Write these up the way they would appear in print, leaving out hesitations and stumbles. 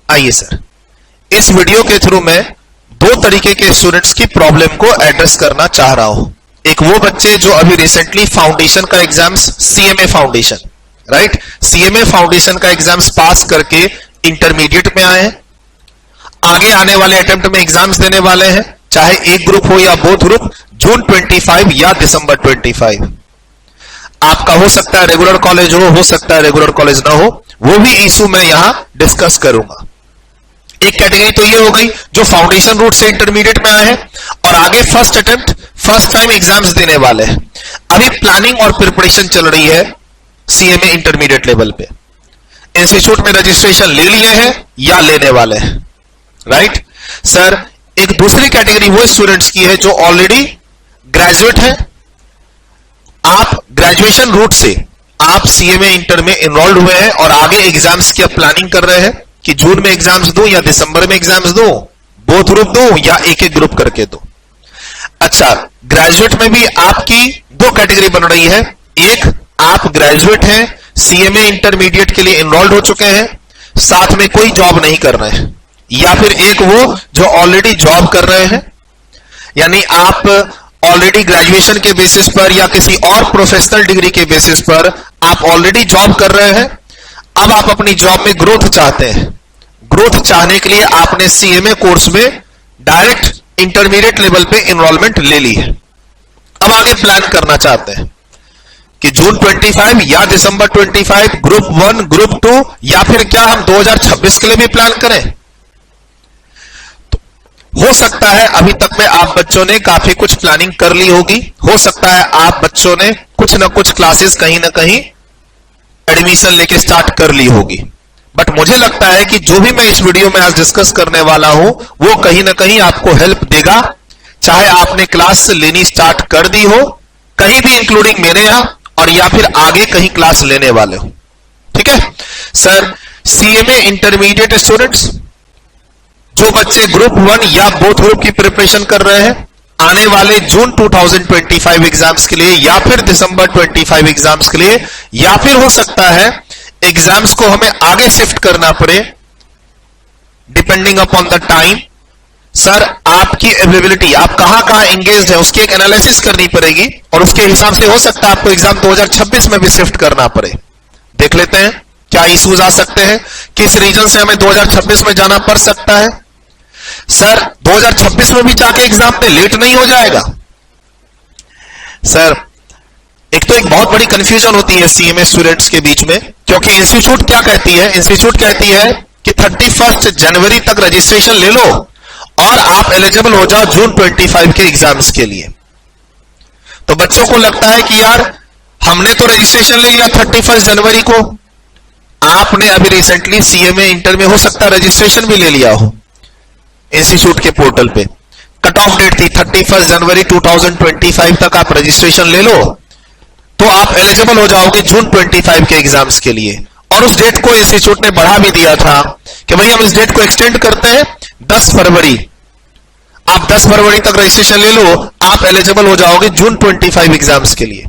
आइए सर, इस वीडियो के थ्रू मैं दो तरीके के स्टूडेंट्स की प्रॉब्लम को एड्रेस करना चाह रहा हूं। एक वो बच्चे जो अभी रिसेंटली फाउंडेशन का exams, CMA foundation, right, CMA foundation का एग्जाम्स पास करके इंटरमीडिएट में आए हैं, आगे आने वाले अटेम्प्ट में एग्जाम्स देने वाले हैं, चाहे एक ग्रुप हो या बोथ ग्रुप, जून 25 या दिसंबर 25। आपका हो सकता है रेगुलर कॉलेज हो सकता है रेगुलर कॉलेज ना हो, वो भी इशू मैं यहां डिस्कस करूंगा। एक कैटेगरी तो ये हो गई जो फाउंडेशन रूट से इंटरमीडिएट में आए हैं और आगे first attempt, first time exams देने वाले हैं। अभी प्लानिंग और प्रिपरेशन चल रही है सीएमए इंटरमीडिएट लेवल पे, इंस्टीट्यूट में रजिस्ट्रेशन ले लिए हैं या लेने वाले हैं, राइट सर। एक दूसरी कैटेगरी वो स्टूडेंट्स की है जो ऑलरेडी ग्रेजुएट है, आप ग्रेजुएशन रूट से आप सीएमए इंटर में इनरोल्ड हुए हैं और आगे एग्जाम्स की आप प्लानिंग कर रहे हैं कि जून में एग्जाम्स दूं या दिसंबर में एग्जाम्स दूं, बोथ ग्रुप दूं या एक एक ग्रुप करके दूं। अच्छा, ग्रेजुएट में भी आपकी दो कैटेगरी बन रही है। एक, आप ग्रेजुएट हैं, सीएमए इंटरमीडिएट के लिए इनरोल्ड हो चुके हैं, साथ में कोई जॉब नहीं कर रहे हैं, या फिर एक वो जो ऑलरेडी जॉब कर रहे हैं, यानी आप ऑलरेडी ग्रेजुएशन के बेसिस पर या किसी और प्रोफेशनल डिग्री के बेसिस पर आप ऑलरेडी जॉब कर रहे हैं। अब आप अपनी जॉब में ग्रोथ चाहते हैं, ग्रोथ चाहने के लिए आपने सीएमए कोर्स में डायरेक्ट इंटरमीडिएट लेवल पे एनरोलमेंट ले ली है। अब आगे प्लान करना चाहते हैं कि जून 25 या दिसंबर 25, ग्रुप 1, ग्रुप 2, या फिर क्या हम 2026 के लिए भी प्लान करें। तो हो सकता है अभी तक में आप बच्चों ने काफी कुछ प्लानिंग कर ली होगी, हो सकता है आप बच्चों ने कुछ ना कुछ क्लासेस कहीं ना कहीं एडमिशन लेके स्टार्ट कर ली होगी, बट मुझे लगता है कि जो भी मैं इस वीडियो में आज डिस्कस करने वाला हूं वो कहीं ना कहीं आपको हेल्प देगा, चाहे आपने क्लास लेनी स्टार्ट कर दी हो कहीं भी, इंक्लूडिंग मेरे यहां, और या फिर आगे कहीं क्लास लेने वाले हो। ठीक है सर, सीएमए इंटरमीडिएट स्टूडेंट्स जो बच्चे ग्रुप 1 या बोथ ग्रुप की प्रिपरेशन कर रहे हैं, आने वाले जून 2025 एग्जाम्स के लिए या फिर दिसंबर 25 एग्जाम्स के लिए, या फिर हो सकता है एग्जाम्स को हमें आगे शिफ्ट करना पड़े depending upon the time. Sir, आपकी अवेलेबिलिटी, आप कहां एंगेज्ड है, उसकी एक एनालिसिस करनी पड़ेगी और उसके हिसाब से हो सकता है आपको एग्जाम 2026 में भी शिफ्ट करना पड़े। देख लेते हैं क्या इश्यूज आ सकते हैं, किस रीजन से हमें 2026 में जाना पड़ सकता है। सर, 2026 में भी जाके एग्जाम में लेट नहीं हो जाएगा। सर, एक बहुत बड़ी कंफ्यूजन होती है सीएमए स्टूडेंट्स के बीच में, क्योंकि इंस्टीट्यूट क्या कहती है, इंस्टीट्यूट कहती है कि 31 जनवरी तक रजिस्ट्रेशन ले लो और आप एलिजिबल हो जाओ जून 25 के एग्जाम्स के लिए। तो बच्चों को लगता है कि यार हमने तो रजिस्ट्रेशन ले लिया 31 जनवरी को, आपने अभी रिसेंटली सीएमए इंटर में हो सकता है रजिस्ट्रेशन भी ले लिया हो इंस्टीट्यूट के पोर्टल पे। कट ऑफ डेट थी 31 जनवरी 2025 तक आप रजिस्ट्रेशन ले लो तो आप एलिजिबल हो जाओगे जून 25 के एग्जाम्स के लिए। और उस डेट को इंस्टीट्यूट ने बढ़ा भी दिया था कि भाई हम इस डेट को एक्सटेंड करते हैं 10 फरवरी, आप 10 फरवरी तक रजिस्ट्रेशन ले लो, आप एलिजिबल हो जाओगे जून 25 एग्जाम्स के लिए।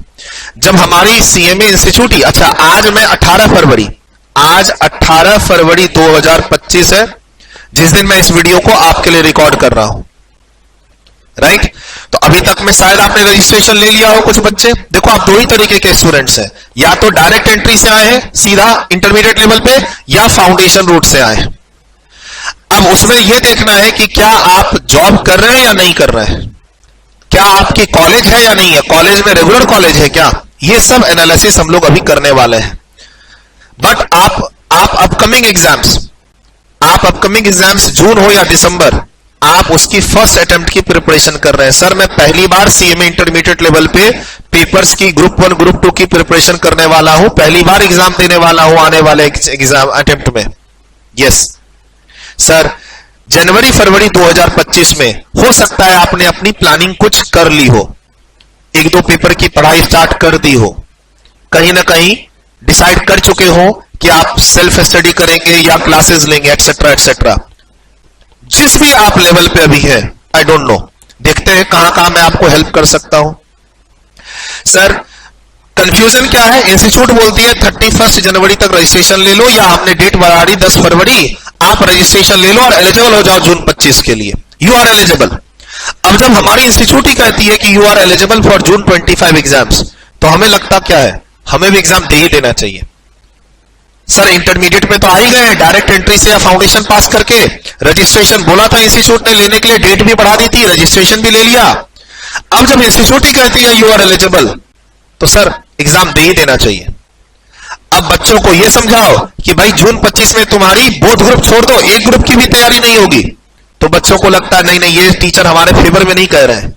जब हमारी सीएमए इंस्टीट्यूट ही, अच्छा आज 18 फरवरी 2025 है, जिस दिन मैं इस वीडियो को आपके लिए रिकॉर्ड कर रहा हूं, राइट। तो अभी तक में शायद आपने रजिस्ट्रेशन ले लिया हो कुछ बच्चे। देखो, आप दो ही तरीके के स्टूडेंट्स हैं, या तो डायरेक्ट एंट्री से आए हैं सीधा इंटरमीडिएट लेवल पे, या फाउंडेशन रूट से आए हैं। अब उसमें यह देखना है कि क्या आप जॉब कर रहे हैं या नहीं कर रहे हैं, क्या आपकी कॉलेज है या नहीं है, कॉलेज में रेगुलर कॉलेज है क्या, ये सब एनालिसिस हम लोग अभी करने वाले हैं। बट आप अपकमिंग एग्जाम्स जून हो या दिसंबर, आप उसकी फर्स्ट अटेम्प्ट की प्रिपरेशन कर रहे हैं। सर, मैं पहली बार सीएमए इंटरमीडिएट लेवल पे पेपर्स की ग्रुप 1 ग्रुप 2 की प्रिपरेशन करने वाला हूं, पहली बार एग्जाम देने वाला हूं आने वाले एग्जाम अटेम्प्ट में। यस सर, जनवरी फरवरी 2025 में हो सकता है आपने अपनी प्लानिंग कुछ कर ली हो, 1-2 पेपर की पढ़ाई स्टार्ट कर दी हो, कहीं ना कहीं डिसाइड कर चुके हो कि आप सेल्फ स्टडी करेंगे या क्लासेस लेंगे, एक्सेट्रा एक्सेट्रा। जिस भी आप लेवल पे अभी है, आई डोंट नो, देखते हैं कहां मैं आपको हेल्प कर सकता हूं। सर, कंफ्यूजन क्या है, इंस्टीट्यूट बोलती है 31 जनवरी तक रजिस्ट्रेशन ले लो, या हमने डेट बढ़ा दी 10 फरवरी, आप रजिस्ट्रेशन ले लो और एलिजिबल हो जाओ जून 25 के लिए, यू आर एलिजिबल। अब जब हमारी इंस्टीट्यूट ही कहती है कि you are eligible for June 25 exams, तो हमें लगता क्या है, हमें भी एग्जाम दे ही देना चाहिए। सर इंटरमीडिएट में तो आ ही गए, डायरेक्ट एंट्री से या फाउंडेशन पास करके, रजिस्ट्रेशन बोला था इंस्टीट्यूट ने लेने के लिए, डेट भी बढ़ा दी थी, रजिस्ट्रेशन भी ले लिया। अब जब इंस्टीट्यूट ही कहती है यू आर एलिजिबल, तो सर एग्जाम दे ही देना चाहिए। अब बच्चों को यह समझाओ कि भाई जून 25 में तुम्हारी बोथ ग्रुप छोड़ दो, एक ग्रुप की भी तैयारी नहीं होगी, तो बच्चों को लगता है नहीं नहीं ये टीचर हमारे फेवर में नहीं कह रहे हैं,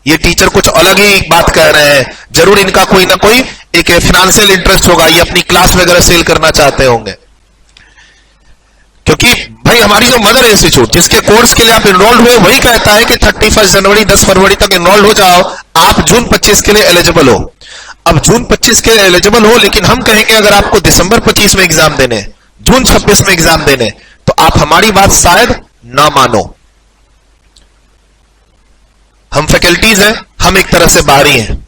ये टीचर कुछ अलग ही बात कह रहे हैं, जरूर इनका कोई ना कोई एक फाइनेंशियल इंटरेस्ट होगा, ये अपनी क्लास वगैरह सेल करना चाहते होंगे। क्योंकि भाई हमारी जो मदर इंस्टीट्यूट जिसके कोर्स के लिए आप इनरोल्ड हुए, वही कहता है कि 31 जनवरी 10 फरवरी तक इनरोल्ड हो जाओ, आप जून 25 के लिए एलिजिबल हो। अब जून 25 के लिए एलिजिबल हो, लेकिन हम कहेंगे अगर आपको दिसंबर 25 में एग्जाम देने, जून 26 में एग्जाम देने, तो आप हमारी बात शायद ना मानो। हम फैकल्टीज हैं, हम एक तरह से बाहरी हैं।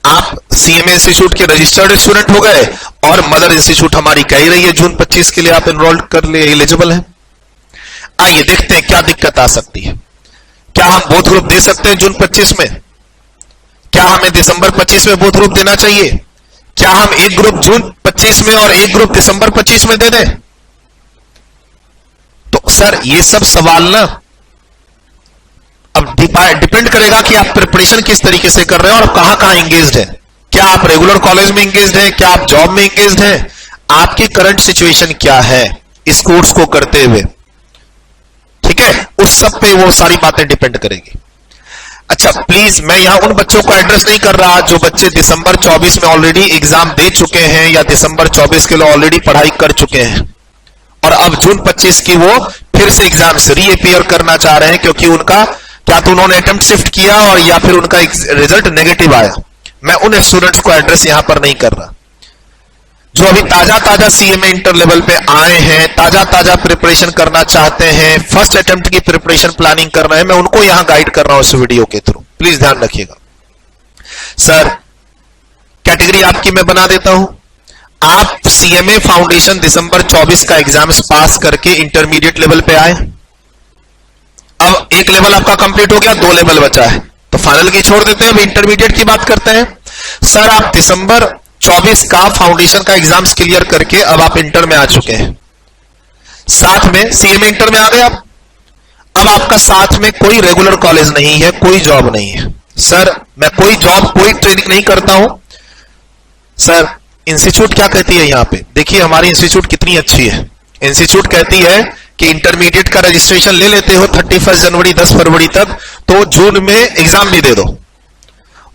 आप सीएमए इंस्टीट्यूट के रजिस्टर्ड स्टूडेंट हो गए और मदर इंस्टीट्यूट हमारी कह रही है जून 25 के लिए आप एनरोल्ड कर ले, एलिजिबल हैं। आइए देखते हैं क्या दिक्कत आ सकती है। क्या हम बोथ ग्रुप दे सकते हैं जून 25 में? क्या हमें दिसंबर 25 में बोथ ग्रुप देना चाहिए? क्या हम एक ग्रुप जून 25 में और एक ग्रुप दिसंबर 25 में दे दें? तो सर ये सब सवाल ना अब डिपेंड करेगा कि आप प्रिपरेशन किस तरीके से कर रहे हैं और कहां कहां एंगेज्ड है। क्या आप रेगुलर कॉलेज में एंगेज्ड हैं? क्या आप जॉब में एंगेज्ड हैं? आपकी करंट सिचुएशन क्या है इस कोर्स को करते हुए? ठीक है, उस सब पे वो सारी बातें डिपेंड करेगी। अच्छा प्लीज, मैं यहां उन बच्चों को एड्रेस नहीं कर रहा जो बच्चे दिसंबर 24 में ऑलरेडी एग्जाम दे चुके हैं या दिसंबर 24 के लिए ऑलरेडी पढ़ाई कर चुके हैं और अब जून 25 की वो फिर से एग्जाम से रीअपियर करना चाह रहे हैं, क्योंकि उनका क्या तो उन्होंने अटेम्प्ट शिफ्ट किया और या फिर उनका रिजल्ट नेगेटिव आया। मैं उन स्टूडेंट्स को एड्रेस यहां पर नहीं कर रहा। जो अभी ताजा ताजा सीएमए इंटर लेवल पे आए हैं, ताजा ताजा प्रिपरेशन करना चाहते हैं, फर्स्ट अटेम्प्ट की प्रिपरेशन प्लानिंग कर रहे हैं, मैं उनको यहां गाइड कर रहा हूं इस वीडियो के थ्रू। प्लीज ध्यान रखिएगा। सर कैटेगरी आपकी मैं बना देता हूं। आप सीएमए फाउंडेशन दिसंबर 24 का एग्जाम पास करके इंटरमीडिएट लेवल पे आए। अब एक लेवल आपका कंप्लीट हो गया, 2 लेवल बचा है, तो फाइनल की छोड़ देते हैं, अब इंटरमीडिएट की बात करते हैं। सर आप दिसंबर 24 का फाउंडेशन का एग्जाम्स क्लियर करके अब आप इंटर में आ चुके हैं, साथ में सीएमए इंटर में आ गए आप। अब आपका साथ में कोई रेगुलर कॉलेज नहीं है, कोई जॉब नहीं है। सर मैं कोई जॉब कोई ट्रेनिंग नहीं करता हूं। सर इंस्टीट्यूट क्या कहती है यहां पे? देखिए हमारी इंस्टीट्यूट कितनी अच्छी है। इंस्टीट्यूट कहती है कि इंटरमीडिएट का रजिस्ट्रेशन ले लेते हो 31 जनवरी 10 फरवरी तक, तो जून में एग्जाम भी दे दो।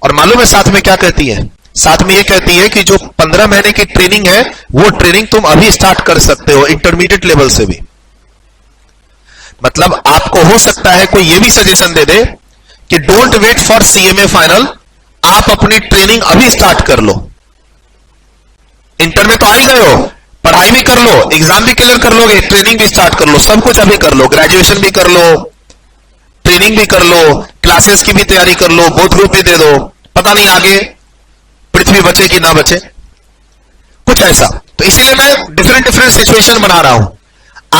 और मालूम है साथ में क्या कहती है? साथ में यह कहती है कि जो 15 महीने की ट्रेनिंग है वो ट्रेनिंग तुम अभी स्टार्ट कर सकते हो इंटरमीडिएट लेवल से भी। मतलब आपको हो सकता है कोई यह भी सजेशन दे दे कि don't wait for CMA final, आप अपनी ट्रेनिंग अभी स्टार्ट कर लो। इंटर में तो आ ही गए हो, पढ़ाई भी कर लो, एग्जाम भी क्लियर कर लोगे, ट्रेनिंग भी स्टार्ट कर लो, सब कुछ अभी कर लो, ग्रेजुएशन भी कर लो, ट्रेनिंग भी कर लो, क्लासेस की भी तैयारी कर लो, बोथ ग्रुप भी दे दो, पता नहीं आगे पृथ्वी बचे कि ना बचे, कुछ ऐसा। तो इसीलिए मैं डिफरेंट सिचुएशन बना रहा हूं।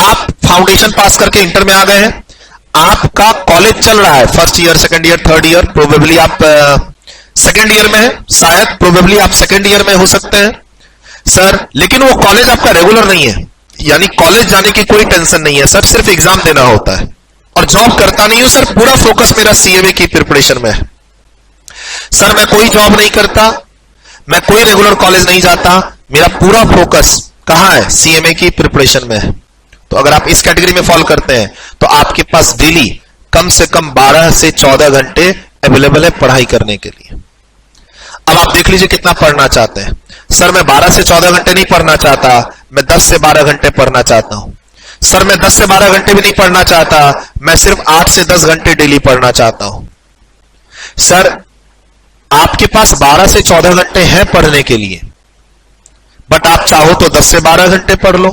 आप फाउंडेशन पास करके इंटर में आ गए हैं, आपका कॉलेज चल रहा है, first year, second year, third year, probably आप सेकंड ईयर में है, शायद प्रोबेबली आप सेकंड ईयर में हो सकते हैं। सर लेकिन वो कॉलेज आपका रेगुलर नहीं है, यानी कॉलेज जाने की कोई टेंशन नहीं है सर, सिर्फ एग्जाम देना होता है। और जॉब करता नहीं हूं सर, पूरा फोकस मेरा सीएमए की प्रिपरेशन में है। सर मैं कोई जॉब नहीं करता, मैं कोई रेगुलर कॉलेज नहीं जाता, मेरा पूरा फोकस कहां है? सीएमए की प्रिपरेशन में है। तो अगर आप इस कैटेगरी में फॉलो करते हैं तो आपके पास डेली कम से कम 12 से 14 घंटे अवेलेबल है पढ़ाई करने के लिए। अब आप देख लीजिए कितना पढ़ना चाहते हैं। सर मैं 12 से 14 घंटे नहीं पढ़ना चाहता, मैं 10 से 12 घंटे पढ़ना चाहता हूं। सर मैं 10 से 12 घंटे भी नहीं पढ़ना चाहता, मैं सिर्फ 8 से 10 घंटे डेली पढ़ना चाहता हूं। सर आपके पास 12 से 14 घंटे हैं पढ़ने के लिए, बट आप चाहो तो 10 से 12 घंटे पढ़ लो,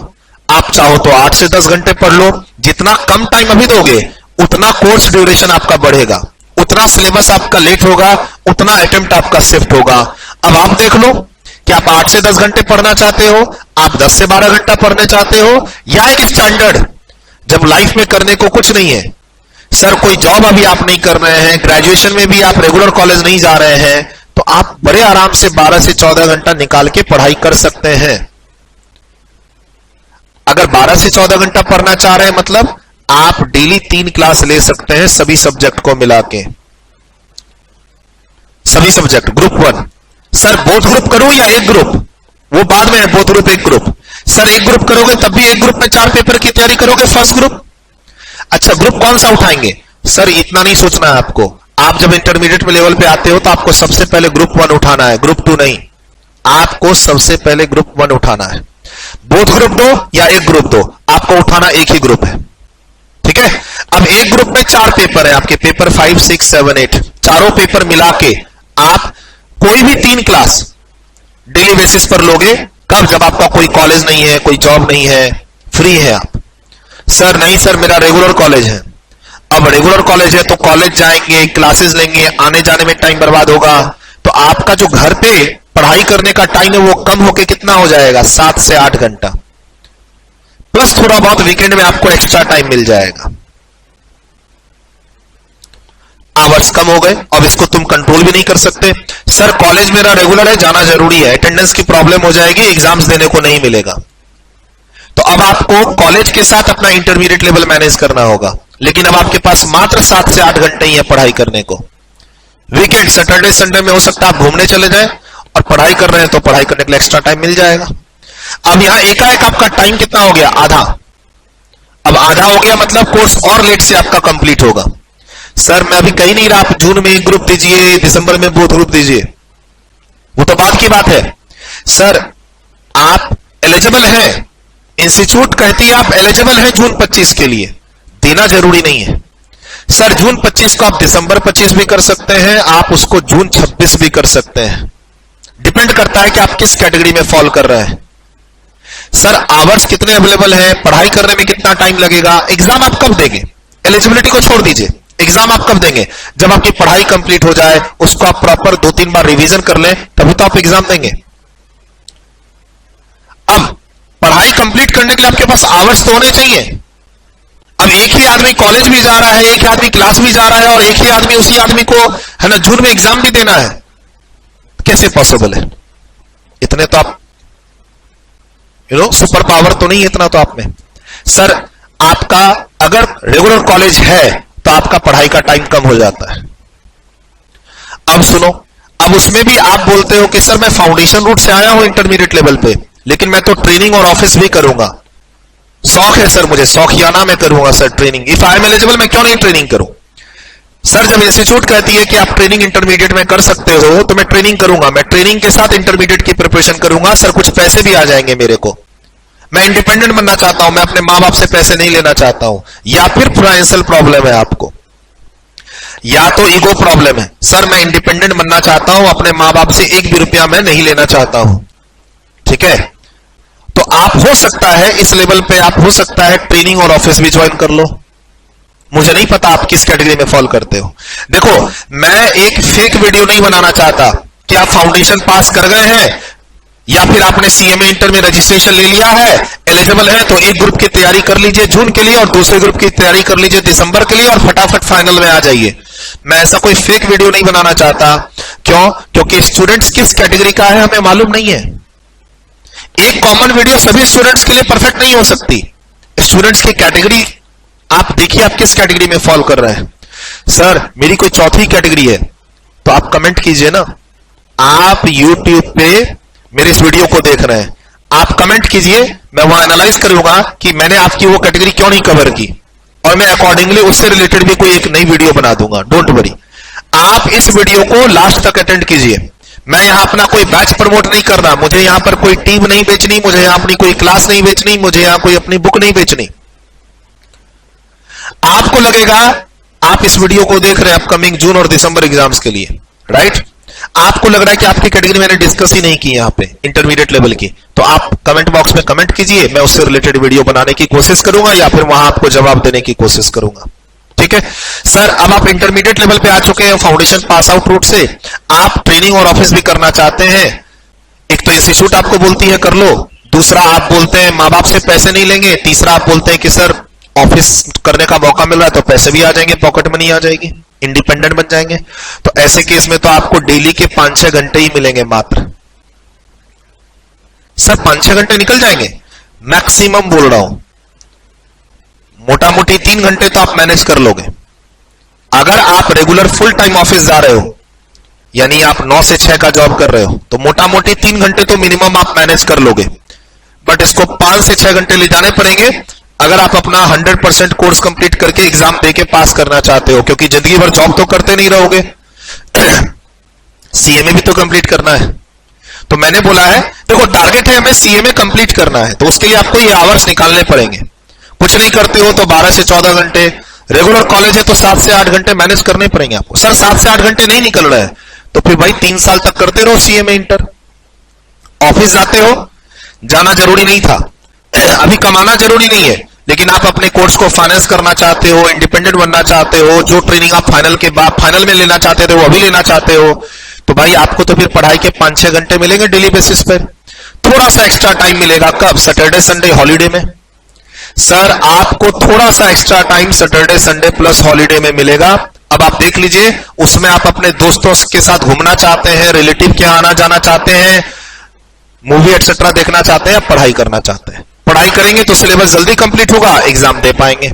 आप चाहो तो 8 से 10 घंटे पढ़ लो। जितना कम टाइम अभी दोगे उतना कोर्स ड्यूरेशन आपका बढ़ेगा, उतना सिलेबस आपका लेट होगा, उतना अटेम्प्ट आपका शिफ्ट होगा। अब आप देख लो कि आप 8 से 10 घंटे पढ़ना चाहते हो, आप 10 से 12 घंटा पढ़ना चाहते हो, या एक स्टैंडर्ड जब लाइफ में करने को कुछ नहीं है, सर कोई जॉब अभी आप नहीं कर रहे हैं, ग्रेजुएशन में भी आप रेगुलर कॉलेज नहीं जा रहे हैं, तो आप बड़े आराम से 12 से 14 घंटा निकाल के पढ़ाई कर सकते हैं। अगर 12 से 14 घंटा पढ़ना चाह रहे हैं मतलब आप डेली 3 क्लास ले सकते हैं सभी सब्जेक्ट को मिला के, सभी subject. Group 1 sir both group करूं या एक ग्रुप, वो बाद में है, बोथ ग्रुप एक ग्रुप। सर एक ग्रुप करोगे तब भी एक ग्रुप में 4 पेपर की तैयारी करोगे फर्स्ट ग्रुप। अच्छा ग्रुप कौन सा उठाएंगे, सर इतना नहीं सोचना है आपको। आप जब इंटरमीडिएट में लेवल पे आते हो तो आपको सबसे पहले ग्रुप 1 उठाना है, ग्रुप 2 नहीं। आपको सबसे पहले ग्रुप 1 उठाना है। बोथ ग्रुप 2 या एक ग्रुप 2, आपको उठाना एक ही ग्रुप है, ठीक है। अब एक ग्रुप में 4 पेपर है आपके, पेपर 5, 6, 7, 8, चारों पेपर मिला के आप कोई भी 3 क्लास डेली बेसिस पर लोगे। कब, जब आपका कोई कॉलेज नहीं है, कोई जॉब नहीं है, फ्री है आप। सर नहीं सर मेरा रेगुलर कॉलेज है। अब रेगुलर कॉलेज है तो कॉलेज जाएंगे, क्लासेस लेंगे, आने जाने में टाइम बर्बाद होगा, तो आपका जो घर पे पढ़ाई करने का टाइम है वो कम होके कितना हो जाएगा, 7 से 8 घंटा, प्लस थोड़ा बहुत वीकेंड में आपको एक्स्ट्रा टाइम मिल जाएगा। आवर्स कम हो गए, अब इसको तुम कंट्रोल भी नहीं कर सकते। सर कॉलेज मेरा रेगुलर है, जाना जरूरी है, अटेंडेंस की प्रॉब्लम हो जाएगी, एग्जाम्स देने को नहीं मिलेगा। तो अब आपको कॉलेज के साथ अपना इंटरमीडिएट लेवल मैनेज करना होगा, लेकिन अब आपके पास मात्र 7 से 8 घंटे ही है पढ़ाई करने को। वीकेंड सैटरडे संडे में हो सकता है आप घूमने चले जाएं, और पढ़ाई कर रहे हैं तो पढ़ाई करने के लिए एक्स्ट्रा टाइम मिल जाएगा। अब यहां एकाएक आपका टाइम कितना हो गया, आधा। अब आधा हो गया मतलब कोर्स और लेट से आपका कंप्लीट होगा। सर मैं अभी कहीं नहीं रहा, आप जून में एक ग्रुप दीजिए, दिसंबर में बोथ ग्रुप दीजिए, वो तो बाद की बात है। सर आप एलिजिबल हैं, इंस्टीट्यूट कहती है आप एलिजिबल हैं जून 25 के लिए, देना जरूरी नहीं है। सर जून 25 को आप दिसंबर 25 भी कर सकते हैं, आप उसको जून 26 भी कर सकते हैं, डिपेंड करता है कि आप किस कैटेगरी में फॉल कर रहे हैं। सर आवर्स कितने अवेलेबल हैं, पढ़ाई करने में कितना टाइम लगेगा, एग्जाम आप कब देंगे, एलिजिबिलिटी को छोड़ दीजिए, एग्जाम आप कब देंगे, जब आपकी पढ़ाई कंप्लीट हो जाए, उसको आप प्रॉपर 2-3 बार रिवीजन कर लें, तभी तो आप एग्जाम देंगे। अब पढ़ाई कंप्लीट करने के लिए आपके पास आवर्स तो होने चाहिए। अब एक ही आदमी कॉलेज भी जा रहा है, एक ही आदमी क्लास भी जा रहा है, और एक ही आदमी उसी आदमी को है ना जून में एग्जाम भी देना है, कैसे पॉसिबल है? इतने तो आप सुपर पावर तो नहीं है इतना तो आप में। सर आपका अगर रेगुलर कॉलेज है तो आपका पढ़ाई का टाइम कम हो जाता है। अब सुनो, अब उसमें भी आप बोलते हो कि सर मैं फाउंडेशन रूट से आया हूं इंटरमीडिएट लेवल पे, लेकिन मैं तो ट्रेनिंग और ऑफिस भी करूंगा, शौक है सर मुझे, शौकियाना मैं करूंगा sir training, if I am eligible मैं क्यों नहीं ट्रेनिंग करूं? सर जब इंस्टीट्यूट कहती है कि आप ट्रेनिंग इंटरमीडिएट में कर सकते हो तो मैं ट्रेनिंग करूंगा, मैं ट्रेनिंग के साथ इंटरमीडिएट की प्रिपरेशन करूंगा, सर कुछ पैसे भी आ जाएंगे मेरे को, मैं इंडिपेंडेंट बनना चाहता हूं, मैं अपने मां बाप से पैसे नहीं लेना चाहता हूं। या फिर फाइनेंशियल प्रॉब्लम है आपको, या तो ईगो प्रॉब्लम है, सर मैं इंडिपेंडेंट बनना चाहता हूं, अपने मां बाप से 1 भी रुपया मैं नहीं लेना चाहता हूं, ठीक है, तो आप हो सकता है इस लेवल पे आप हो सकता है ट्रेनिंग और ऑफिस भी ज्वाइन कर लो। मुझे नहीं पता आप किस कैटेगरी में फॉल करते हो। देखो मैं एक फेक वीडियो नहीं बनाना चाहता कि आप फाउंडेशन पास कर गए हैं या फिर आपने सीएमए इंटर में रजिस्ट्रेशन ले लिया है, एलिजिबल है तो एक ग्रुप की तैयारी कर लीजिए जून के लिए और दूसरे ग्रुप की तैयारी कर लीजिए दिसंबर के लिए और फटाफट फाइनल में आ जाइए। मैं ऐसा कोई फेक वीडियो नहीं बनाना चाहता। क्यों? क्योंकि स्टूडेंट्स किस कैटेगरी का है हमें मालूम नहीं है। एक कॉमन वीडियो सभी स्टूडेंट्स के लिए परफेक्ट नहीं हो सकती। स्टूडेंट्स की कैटेगरी आप देखिए, आप किस कैटेगरी में फॉल कर रहे हैं। सर मेरी कोई चौथी कैटेगरी है तो आप कमेंट कीजिए ना। आप YouTube पे मेरे इस वीडियो को देख रहे हैं, आप कमेंट कीजिए, मैं वहां एनालाइज करूंगा कि मैंने आपकी वो कैटेगरी क्यों नहीं कवर की और मैं अकॉर्डिंगली उससे रिलेटेड भी कोई एक नई वीडियो बना दूंगा। डोंट वरी, आप इस वीडियो को लास्ट तक अटेंड कीजिए। मैं यहां अपना कोई बैच प्रमोट नहीं कर रहा, मुझे यहां पर कोई टीम नहीं बेचनी, मुझे यहां अपनी कोई क्लास नहीं बेचनी, मुझे यहां कोई अपनी बुक नहीं बेचनी। आपको लगेगा आप इस वीडियो को देख रहे हैं अपकमिंग जून और दिसंबर एग्जाम्स के लिए, राइट? आपको लग रहा है कि आपकी कैटेगरी मैंने डिस्कस ही नहीं की यहां पे इंटरमीडिएट लेवल की, तो आप कमेंट बॉक्स में कमेंट कीजिए, मैं उससे रिलेटेड वीडियो बनाने की कोशिश करूंगा या फिर वहां आपको जवाब देने की कोशिश करूंगा। ठीक है सर, अब आप इंटरमीडिएट लेवल पे आ चुके हैं फाउंडेशन पास आउट रूट से, आप ट्रेनिंग और ऑफिस भी करना चाहते हैं। एक तो इंस्टीट्यूट आपको बोलती है कर लो, दूसरा आप बोलते हैं मां बाप से पैसे नहीं लेंगे, तीसरा आप बोलते हैं कि सर ऑफिस करने का मौका मिल रहा है तो पैसे भी आ जाएंगे, पॉकेट मनी आ जाएगी, इंडिपेंडेंट बन जाएंगे। तो ऐसे केस में तो आपको डेली के 5-6 घंटे ही मिलेंगे मात्र। सर 5-6 घंटे निकल जाएंगे? मैक्सिमम बोल रहा हूं, मोटा मोटी 3 घंटे तो आप मैनेज कर लोगे। अगर आप रेगुलर फुल टाइम ऑफिस जा रहे हो, यानी आप 9 से 6 का जॉब कर रहे हो, तो मोटा मोटी 3 घंटे तो मिनिमम आप मैनेज कर लोगे। बट इसको 5 से 6 घंटे ले जाने पड़ेंगे अगर आप अपना 100% कोर्स कंप्लीट करके एग्जाम देके पास करना चाहते हो, क्योंकि जिंदगी भर जॉब तो करते नहीं रहोगे, सीएमए भी तो कंप्लीट करना है। तो मैंने बोला है, देखो टारगेट है हमें सीएमए कंप्लीट करना है, तो उसके लिए आपको ये आवर्स निकालने पड़ेंगे। कुछ नहीं करते हो तो 12 से 14 घंटे, रेगुलर कॉलेज है तो 7 से 8 घंटे मैनेज करने पड़ेंगे आपको। सर 7 से 8 घंटे नहीं निकल रहा है, तो फिर भाई 3 साल तक करते रहो सीएमए इंटर। ऑफिस जाते हो, जाना जरूरी नहीं था, अभी कमाना जरूरी नहीं है, लेकिन आप अपने कोर्स को फाइनेंस करना चाहते हो, इंडिपेंडेंट बनना चाहते हो, जो ट्रेनिंग आप फाइनल के बाद फाइनल में लेना चाहते थे वो अभी लेना चाहते हो, तो भाई आपको तो फिर पढ़ाई के 5-6 घंटे मिलेंगे डेली बेसिस पर। थोड़ा सा एक्स्ट्रा टाइम मिलेगा कब? सैटरडे संडे हॉलीडे में। सर आपको थोड़ा सा extra time Saturday Sunday plus holiday में मिलेगा। अब आप देख लीजिए, उसमें आप अपने दोस्तों के साथ घूमना चाहते हैं, रिलेटिव के आना जाना चाहते हैं, मूवी एक्सेट्रा देखना चाहते हैं, पढ़ाई करना चाहते हैं। पढ़ाई करेंगे तो सिलेबस जल्दी कंप्लीट होगा, एग्जाम दे पाएंगे।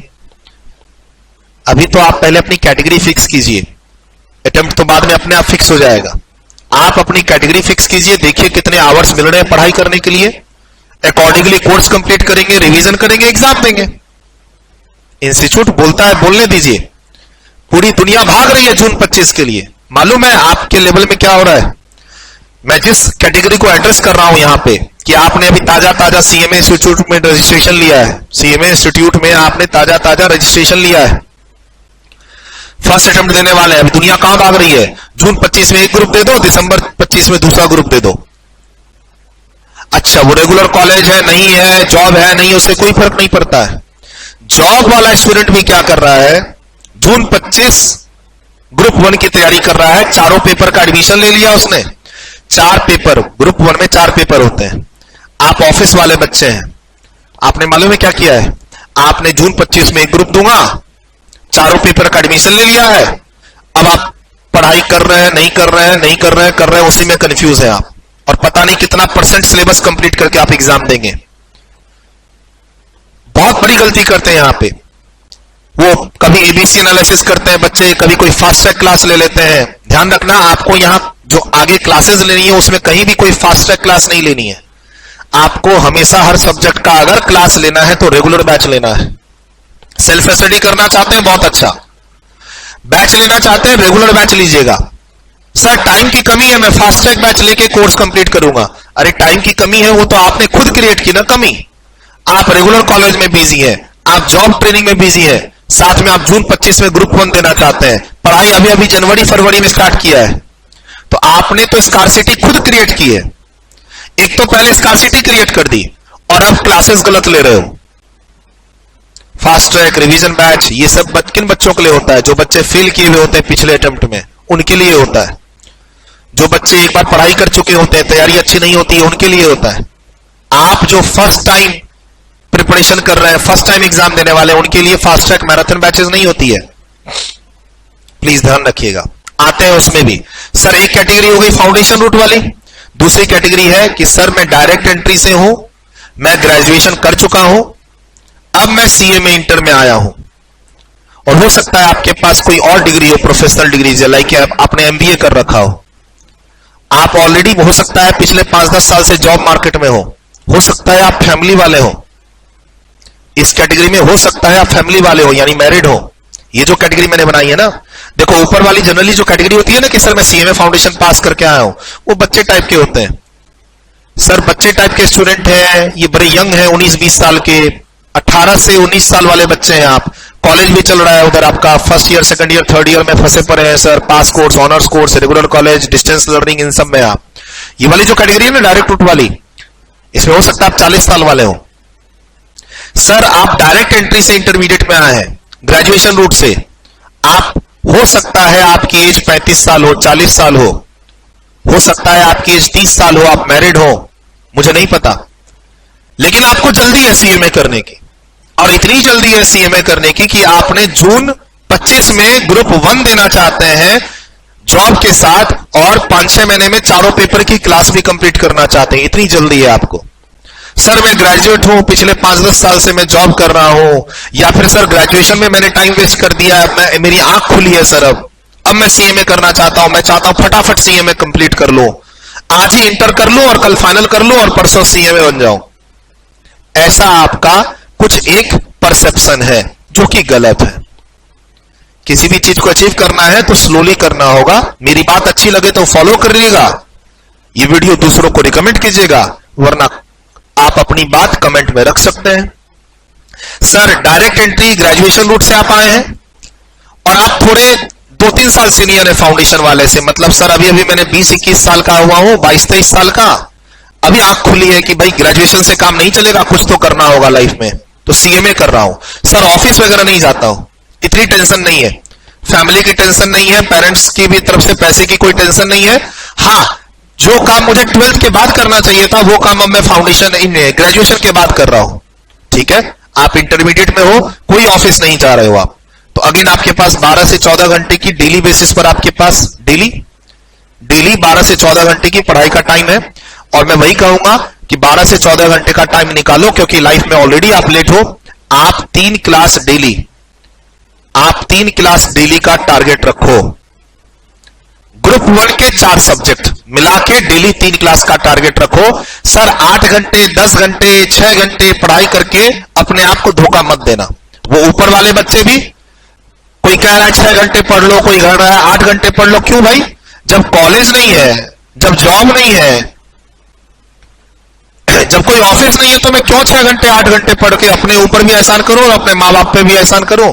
अभी तो आप पहले अपनी कैटेगरी फिक्स कीजिए, अटेम्प्ट तो बाद में अपने आप फिक्स हो जाएगा। आप अपनी कैटेगरी फिक्स कीजिए, देखिए कितने आवर्स मिल रहे हैं पढ़ाई करने के लिए, अकॉर्डिंगली कोर्स कंप्लीट करेंगे, रिवीजन करेंगे, एग्जाम देंगे। इंस्टीट्यूट बोलता है बोलने दीजिए, पूरी दुनिया भाग रही है जून 25 के लिए। मालूम है आपके लेवल में क्या हो रहा है? मैं जिस कैटेगरी को एड्रेस कर रहा हूं यहां पे, कि आपने अभी ताजा सीएमए इंस्टीट्यूट में रजिस्ट्रेशन लिया है, सीएमए इंस्टीट्यूट में आपने ताजा रजिस्ट्रेशन लिया है, फर्स्ट अटेम्प्ट देने वाले हैं। अभी दुनिया कहां भाग रही है? जून 25 में एक ग्रुप दे दो, दिसंबर 25 में दूसरा ग्रुप दे दो। अच्छा वो रेगुलर कॉलेज है नहीं है, जॉब है नहीं, उससे कोई फर्क नहीं पड़ता है। जॉब वाला स्टूडेंट भी क्या कर रहा है, जून 25 ग्रुप 1 की तैयारी कर रहा है, चारों पेपर का एडमिशन ले लिया उसने। 4 पेपर, ग्रुप 1 में 4 पेपर होते हैं। आप ऑफिस वाले बच्चे हैं, आपने मालूम है क्या किया है? आपने जून 25 में एक ग्रुप दूंगा, चारों पेपर का एडमिशन ले लिया है। अब आप पढ़ाई कर रहे हैं नहीं कर रहे हैं, नहीं कर रहे हैं कर रहे हैं, उसी में कंफ्यूज है आप, और पता नहीं कितना % सिलेबस कंप्लीट करके आप एग्जाम देंगे। बहुत बड़ी गलती करते हैं यहां पे। वो कभी एबीसी एनालिसिस करते हैं बच्चे, कभी कोई फास्ट ट्रैक क्लास ले लेते हैं। ध्यान रखना, आपको यहां जो आगे क्लासेस लेनी है उसमें कहीं भी कोई फास्ट ट्रैक क्लास नहीं लेनी है। आपको हमेशा हर सब्जेक्ट का अगर क्लास लेना है तो रेगुलर बैच लेना है। सेल्फ स्टडी करना चाहते हैं, बहुत अच्छा। बैच लेना चाहते हैं, रेगुलर बैच लीजिएगा। सर टाइम की कमी है, मैं फास्ट ट्रैक बैच लेके कोर्स कंप्लीट करूंगा। अरे टाइम की कमी है वो तो आपने खुद क्रिएट की ना कमी। आप रेगुलर कॉलेज में बिजी है, आप जॉब ट्रेनिंग में बिजी है, साथ में आप जून 25 में ग्रुप 1 देना चाहते हैं, पढ़ाई अभी अभी जनवरी फरवरी में स्टार्ट किया है, तो आपने तो स्कार्सिटी खुद क्रिएट की है। एक तो पहले स्कार्सिटी क्रिएट कर दी और अब क्लासेस गलत ले रहे हो। फास्ट ट्रैक, रिवीजन बैच, ये सब किन बच्चों के लिए होता है? जो बच्चे फेल किए हुए होते हैं पिछले अटेम्प्ट में, उनके लिए होता है। जो बच्चे एक बार पढ़ाई कर चुके होते हैं, तैयारी अच्छी नहीं होती है, उनके लिए होता है। आप जो फर्स्ट टाइम प्रिपरेशन कर रहे हैं, फर्स्ट टाइम एग्जाम देने वाले, उनके लिए फास्ट ट्रैक मैराथन बैचेस नहीं होती है। प्लीज ध्यान रखिएगा। आते हैं उसमें भी। सर एक कैटेगरी हो गई फाउंडेशन रूट वाली, दूसरी कैटेगरी है कि सर मैं डायरेक्ट एंट्री से हूं, मैं ग्रेजुएशन कर चुका हूं, अब मैं सीएमए इंटर में आया हूं। और हो सकता है आपके पास कोई और डिग्री हो, प्रोफेशनल डिग्री, लाइक आपने एमबीए कर रखा हो, आप ऑलरेडी हो सकता है पिछले 5-10 साल से जॉब मार्केट में हो सकता है आप फैमिली वाले हो, इस कैटेगरी में हो सकता है आप फैमिली वाले हो यानी मैरिड हो। ये जो कैटेगरी मैंने बनाई है ना, देखो ऊपर वाली जनरली जो कैटेगरी होती है ना कि सर मैं सीएमए फाउंडेशन पास करके आया हूं, वो बच्चे टाइप के होते हैं। सर बच्चे टाइप के स्टूडेंट हैं, ये बड़े यंग हैं, 19-20 साल के, 18 से 19 साल वाले बच्चे हैं। आप कॉलेज भी चल रहा है उधर, आपका first year, second year, third year में फंसे पड़े हैं sir, pass course, honours course, regular college, distance learning, इन सब में आप। ये वाली जो कैटेगरी है ना डायरेक्ट रूट वाली, इसमें हो सकता है आप 40 साल वाले हो। सर आप डायरेक्ट एंट्री से इंटरमीडिएट में आए हैं, ग्रेजुएशन रूट से, आप हो सकता है आपकी एज 35 साल हो, 40 साल हो सकता है आपकी एज 30 साल हो, आप मैरिड हो, मुझे नहीं पता, लेकिन आपको जल्दी है सीएमए करने की, और इतनी जल्दी है सीएमए करने की कि आपने जून 25 में ग्रुप 1 देना चाहते हैं जॉब के साथ, और 5-6 महीने में चारों पेपर की क्लास भी कंप्लीट करना चाहते हैं। इतनी जल्दी है आपको। सर मैं ग्रेजुएट हूं, पिछले 5-10 साल से मैं जॉब कर रहा हूं, या फिर सर ग्रेजुएशन में मैंने टाइम वेस्ट कर दिया, मेरी आंख खुली है सर, अब मैं सीएमए करना चाहता हूं, मैं चाहता हूं फटाफट सीएमए कंप्लीट कर लूं, आज ही इंटर कर लूं और कल फाइनल कर लूं और परसों सीएमए बन जाऊं। ऐसा आपका कुछ एक परसेप्शन है जो कि गलत है। किसी भी चीज को अचीव करना है तो स्लोली करना होगा। मेरी बात अच्छी लगे तो फॉलो करिएगा, ये वीडियो दूसरों को रिकमेंड कीजिएगा, वरना आप अपनी बात कमेंट में रख सकते हैं। Sir direct entry graduation route से आप आए हैं और आप थोड़े 2-3 साल सीनियर है फाउंडेशन वाले से, मतलब सर अभी मैंने 20-21 साल का हुआ हूं, 22-23 साल का, अभी आंख खुली है कि भाई ग्रेजुएशन से काम नहीं चलेगा, कुछ तो करना होगा लाइफ में, तो सीएमए कर रहा हूं। सर ऑफिस वगैरह नहीं जाता हूं, इतनी टेंशन नहीं है, फैमिली की टेंशन नहीं है, पेरेंट्स की भी तरफ से पैसे की कोई टेंशन नहीं है। हाँ, जो काम मुझे 12th के बाद करना चाहिए था वो काम अब मैं फाउंडेशन इन ग्रेजुएशन के बाद कर रहा हूं। ठीक है, आप इंटरमीडिएट में हो, कोई ऑफिस नहीं जा रहे हो आप, तो अगेन आपके पास 12 से 14 घंटे की डेली बेसिस पर आपके पास डेली 12 से 14 घंटे की पढ़ाई का टाइम है। और मैं वही कहूंगा कि 12 से 14 घंटे का टाइम निकालो, क्योंकि लाइफ में ऑलरेडी आप लेट हो। आप 3 क्लास डेली का टारगेट रखो। ग्रुप 1 के 4 सब्जेक्ट मिला के डेली 3 क्लास का टारगेट रखो। सर 8 घंटे 10 घंटे 6 घंटे पढ़ाई करके अपने आप को धोखा मत देना। वो ऊपर वाले बच्चे भी, कोई कह रहा है 6 घंटे पढ़ लो, कोई कह रहा है 8 घंटे पढ़ लो। क्यों भाई? जब कॉलेज नहीं है, जब जॉब नहीं है, जब कोई ऑफिस नहीं है, तो मैं क्यों 6 घंटे 8 घंटे पढ़ के अपने ऊपर भी एहसान करूं और अपने मां बाप पे भी एहसान करूं?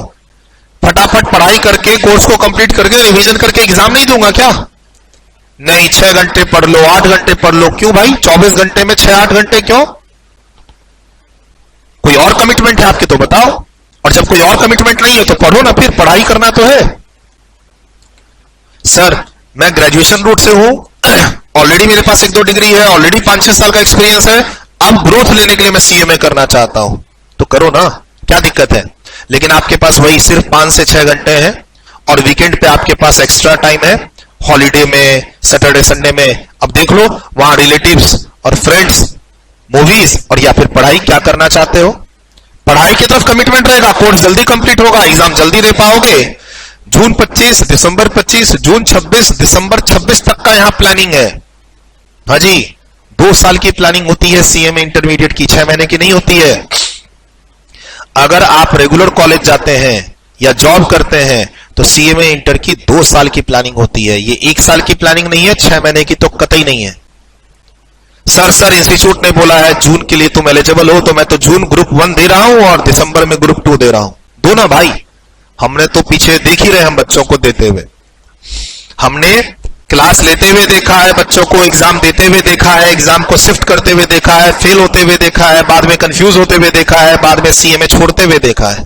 फटाफट पढ़ाई करके कोर्स को कंप्लीट करके रिवीजन करके एग्जाम नहीं दूंगा क्या? नहीं, 6 घंटे पढ़ लो 8 घंटे पढ़ लो। क्यों भाई? 24 घंटे में 6-8 घंटे क्यों? कोई और कमिटमेंट है आपके तो बताओ। और जब कोई और कमिटमेंट नहीं है तो पढ़ो ना, फिर पढ़ाई करना तो है। सर मैं ग्रेजुएशन रूट से हूं, ऑलरेडी मेरे पास 1-2 डिग्री है, ऑलरेडी 5-6 साल का एक्सपीरियंस है, अब ग्रोथ लेने के लिए मैं सीएमए करना चाहता हूं। तो करो ना, क्या दिक्कत है? लेकिन आपके पास वही सिर्फ 5 से 6 घंटे हैं और वीकेंड पे आपके पास एक्स्ट्रा टाइम है, हॉलीडे में, सैटरडे संडे में। अब देख लो वहां रिलेटिव्स और फ्रेंड्स, मूवीज, और या फिर पढ़ाई क्या करना चाहते हो। पढ़ाई की तरफ कमिटमेंट रहेगा, कोर्स जल्दी कंप्लीट होगा, एग्जाम जल्दी दे पाओगे। जून 25, दिसंबर 25, जून 26, दिसंबर 26 तक का यहां प्लानिंग है। हाँ जी, 2 साल की प्लानिंग होती है सीएमए इंटरमीडिएट की, 6 महीने की नहीं होती है। अगर आप रेगुलर कॉलेज जाते हैं या जॉब करते हैं तो सीएमए इंटर की 2 साल की प्लानिंग होती है। ये 1 साल की प्लानिंग नहीं है, 6 महीने की तो कतई नहीं है। सर इंस्टीट्यूट ने बोला है जून के लिए तुम एलिजिबल हो, तो मैं तो जून ग्रुप 1 दे रहा हूं और दिसंबर में ग्रुप 2 दे रहा हूं। दो ना भाई, हमने तो पीछे देख ही रहे हम बच्चों को देते हुए, हमने क्लास लेते हुए देखा है, बच्चों को एग्जाम देते हुए देखा है, एग्जाम को शिफ्ट करते हुए देखा है, फेल होते हुए देखा है, बाद में कंफ्यूज होते हुए देखा है, बाद में सीएमए छोड़ते हुए देखा है।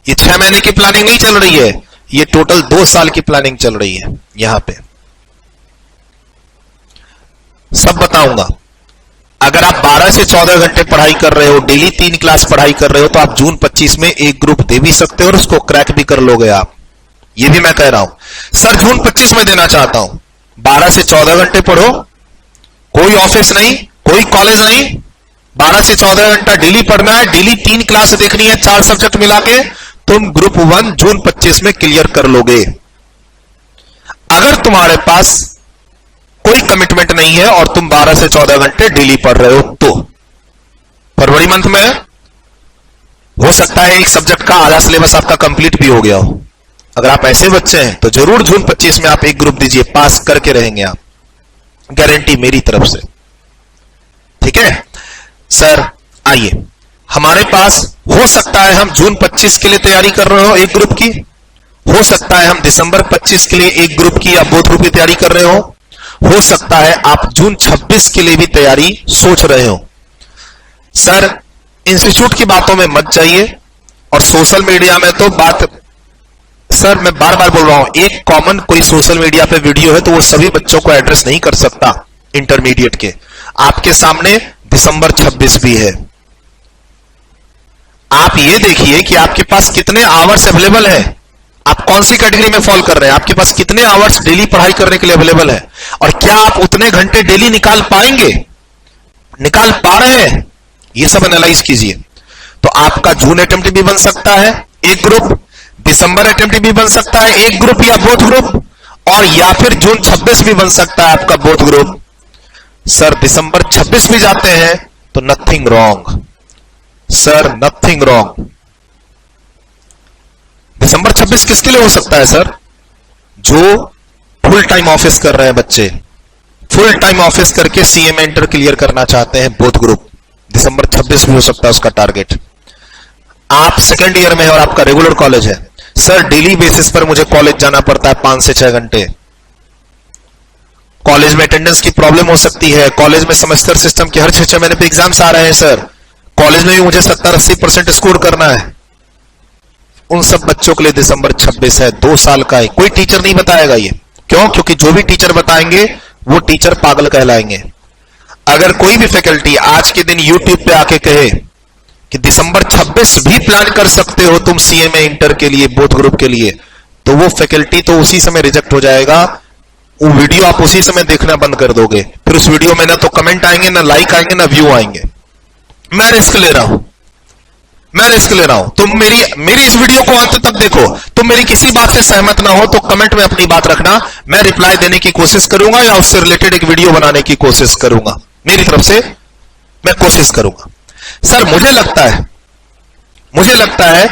ये 6 महीने की प्लानिंग नहीं चल रही है, ये टोटल 2 साल की प्लानिंग चल रही है। यहां पे सब बताऊंगा। अगर आप 12 से 14 घंटे पढ़ाई कर रहे हो, डेली 3 क्लास पढ़ाई कर रहे हो, तो आप जून 25 में एक ग्रुप दे भी सकते हो और उसको क्रैक भी कर लोगे आप। ये भी मैं कह रहा हूं। सर जून 25 में देना चाहता हूं, 12 से 14 घंटे पढ़ो, कोई ऑफिस नहीं, कोई कॉलेज नहीं, 12 से 14 घंटा डेली पढ़ना है, डेली 3 क्लास देखनी है, 4 सब्जेक्ट मिला के तुम ग्रुप 1 जून 25 में क्लियर कर लोगे। अगर तुम्हारे पास कोई कमिटमेंट नहीं है और तुम 12 से 14 घंटे डेली पढ़ रहे हो, तो फरवरी मंथ में हो सकता है एक सब्जेक्ट का आधा सिलेबस आपका कंप्लीट भी हो गया हो। अगर आप ऐसे बच्चे हैं तो जरूर जून 25 में आप एक ग्रुप दीजिए, पास करके रहेंगे आप, गारंटी मेरी तरफ से। ठीक है सर, आइए हमारे पास हो सकता है हम जून 25 के लिए तैयारी कर रहे हो एक ग्रुप की, हो सकता है हम दिसंबर 25 के लिए एक ग्रुप की या बोथ ग्रुप की तैयारी कर रहे हो सकता है आप जून 26 के लिए भी तैयारी सोच रहे हो। सर इंस्टीट्यूट की बातों में मत जाइए और सोशल मीडिया में तो बात, सर मैं बार बार बोल रहा हूं, एक कॉमन कोई सोशल मीडिया पे वीडियो है तो वो सभी बच्चों को एड्रेस नहीं कर सकता इंटरमीडिएट के। आपके सामने दिसंबर 26 भी है, आप ये देखिए कि आपके पास कितने आवर्स अवेलेबल है, आप कौन सी कैटेगरी में फॉल कर रहे हैं, आपके पास कितने आवर्स डेली पढ़ाई करने के लिए अवेलेबल है, और क्या आप उतने घंटे डेली निकाल पाएंगे, निकाल पा रहे हैं, ये सब एनालाइज कीजिए। तो आपका जून अटेम्प्ट भी बन सकता है एक ग्रुप, दिसंबर अटेम्प्ट भी बन सकता है एक ग्रुप या बोथ ग्रुप, और या फिर जून 26 भी बन सकता है आपका बोथ ग्रुप। सर दिसंबर 26 भी जाते हैं तो nothing wrong, sir nothing wrong. दिसंबर 26 किसके लिए हो सकता है सर? जो फुल टाइम ऑफिस कर रहे हैं बच्चे, फुल टाइम ऑफिस करके सीएमए इंटर क्लियर करना चाहते हैं बोथ ग्रुप, दिसंबर 26 भी हो सकता है उसका टारगेट। आप सेकेंड ईयर में है और आपका रेगुलर कॉलेज है, सर डेली बेसिस पर मुझे कॉलेज जाना पड़ता है 5 से 6 घंटे, कॉलेज में अटेंडेंस की प्रॉब्लम हो सकती है, कॉलेज में सेमेस्टर सिस्टम के हर 6 महीने पे एग्जाम्स आ रहे हैं सर, कॉलेज में भी मुझे 70-80% स्कोर करना है। उन सब बच्चों के लिए दिसंबर 26 है, 2 साल का है। कोई टीचर नहीं बताएगा ये, क्यों? क्योंकि जो भी टीचर बताएंगे वो टीचर पागल कहलाएंगे। अगर कोई भी फैकल्टी आज के दिन यूट्यूब पे आके कहे कि दिसंबर 26 भी प्लान कर सकते हो तुम सीएमए इंटर के लिए, बोथ ग्रुप के लिए, तो वो फैकल्टी तो उसी समय रिजेक्ट हो जाएगा, वो वीडियो आप उसी समय देखना बंद कर दोगे, फिर उस वीडियो में ना तो कमेंट आएंगे, ना लाइक आएंगे, ना व्यू आएंगे। मैं रिस्क ले रहा हूं, मैं रिस्क ले रहा हूं। तुम मेरी इस वीडियो को अंत तक देखो, तुम मेरी किसी बात से सहमत ना हो तो कमेंट में अपनी बात रखना, मैं रिप्लाई देने की कोशिश करूंगा या उससे रिलेटेड एक वीडियो बनाने की कोशिश करूंगा, मेरी तरफ से मैं कोशिश करूंगा। सर मुझे लगता है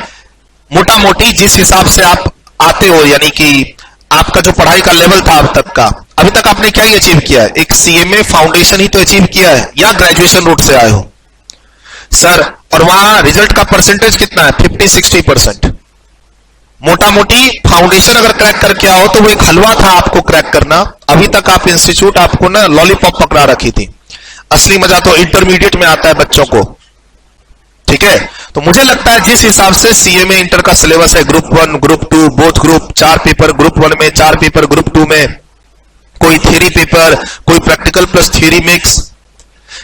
मोटा मोटी जिस हिसाब से आप आते हो, यानी कि आपका जो पढ़ाई का लेवल था अब तक का, अभी तक आपने क्या ही अचीव किया है? एक सीएमए फाउंडेशन ही तो अचीव किया है, या ग्रेजुएशन रूट से आए हो सर? और वहां रिजल्ट का परसेंटेज कितना है? 50-60%। मोटा मोटी फाउंडेशन अगर क्रैक करके आओ तो वो एक हलवा था आपको क्रैक करना। अभी तक आप इंस्टीट्यूट आपको ना लॉलीपॉप पकड़ा रखी थी, असली मजा तो इंटरमीडिएट में आता है बच्चों को, ठीक है? तो मुझे लगता है जिस हिसाब से सीएमए इंटर का सिलेबस है, group 1, group 2, both group, 4 paper group 1 में, 4 पेपर ग्रुप 2 में, कोई थ्योरी पेपर, कोई प्रैक्टिकल प्लस थ्योरी मिक्स,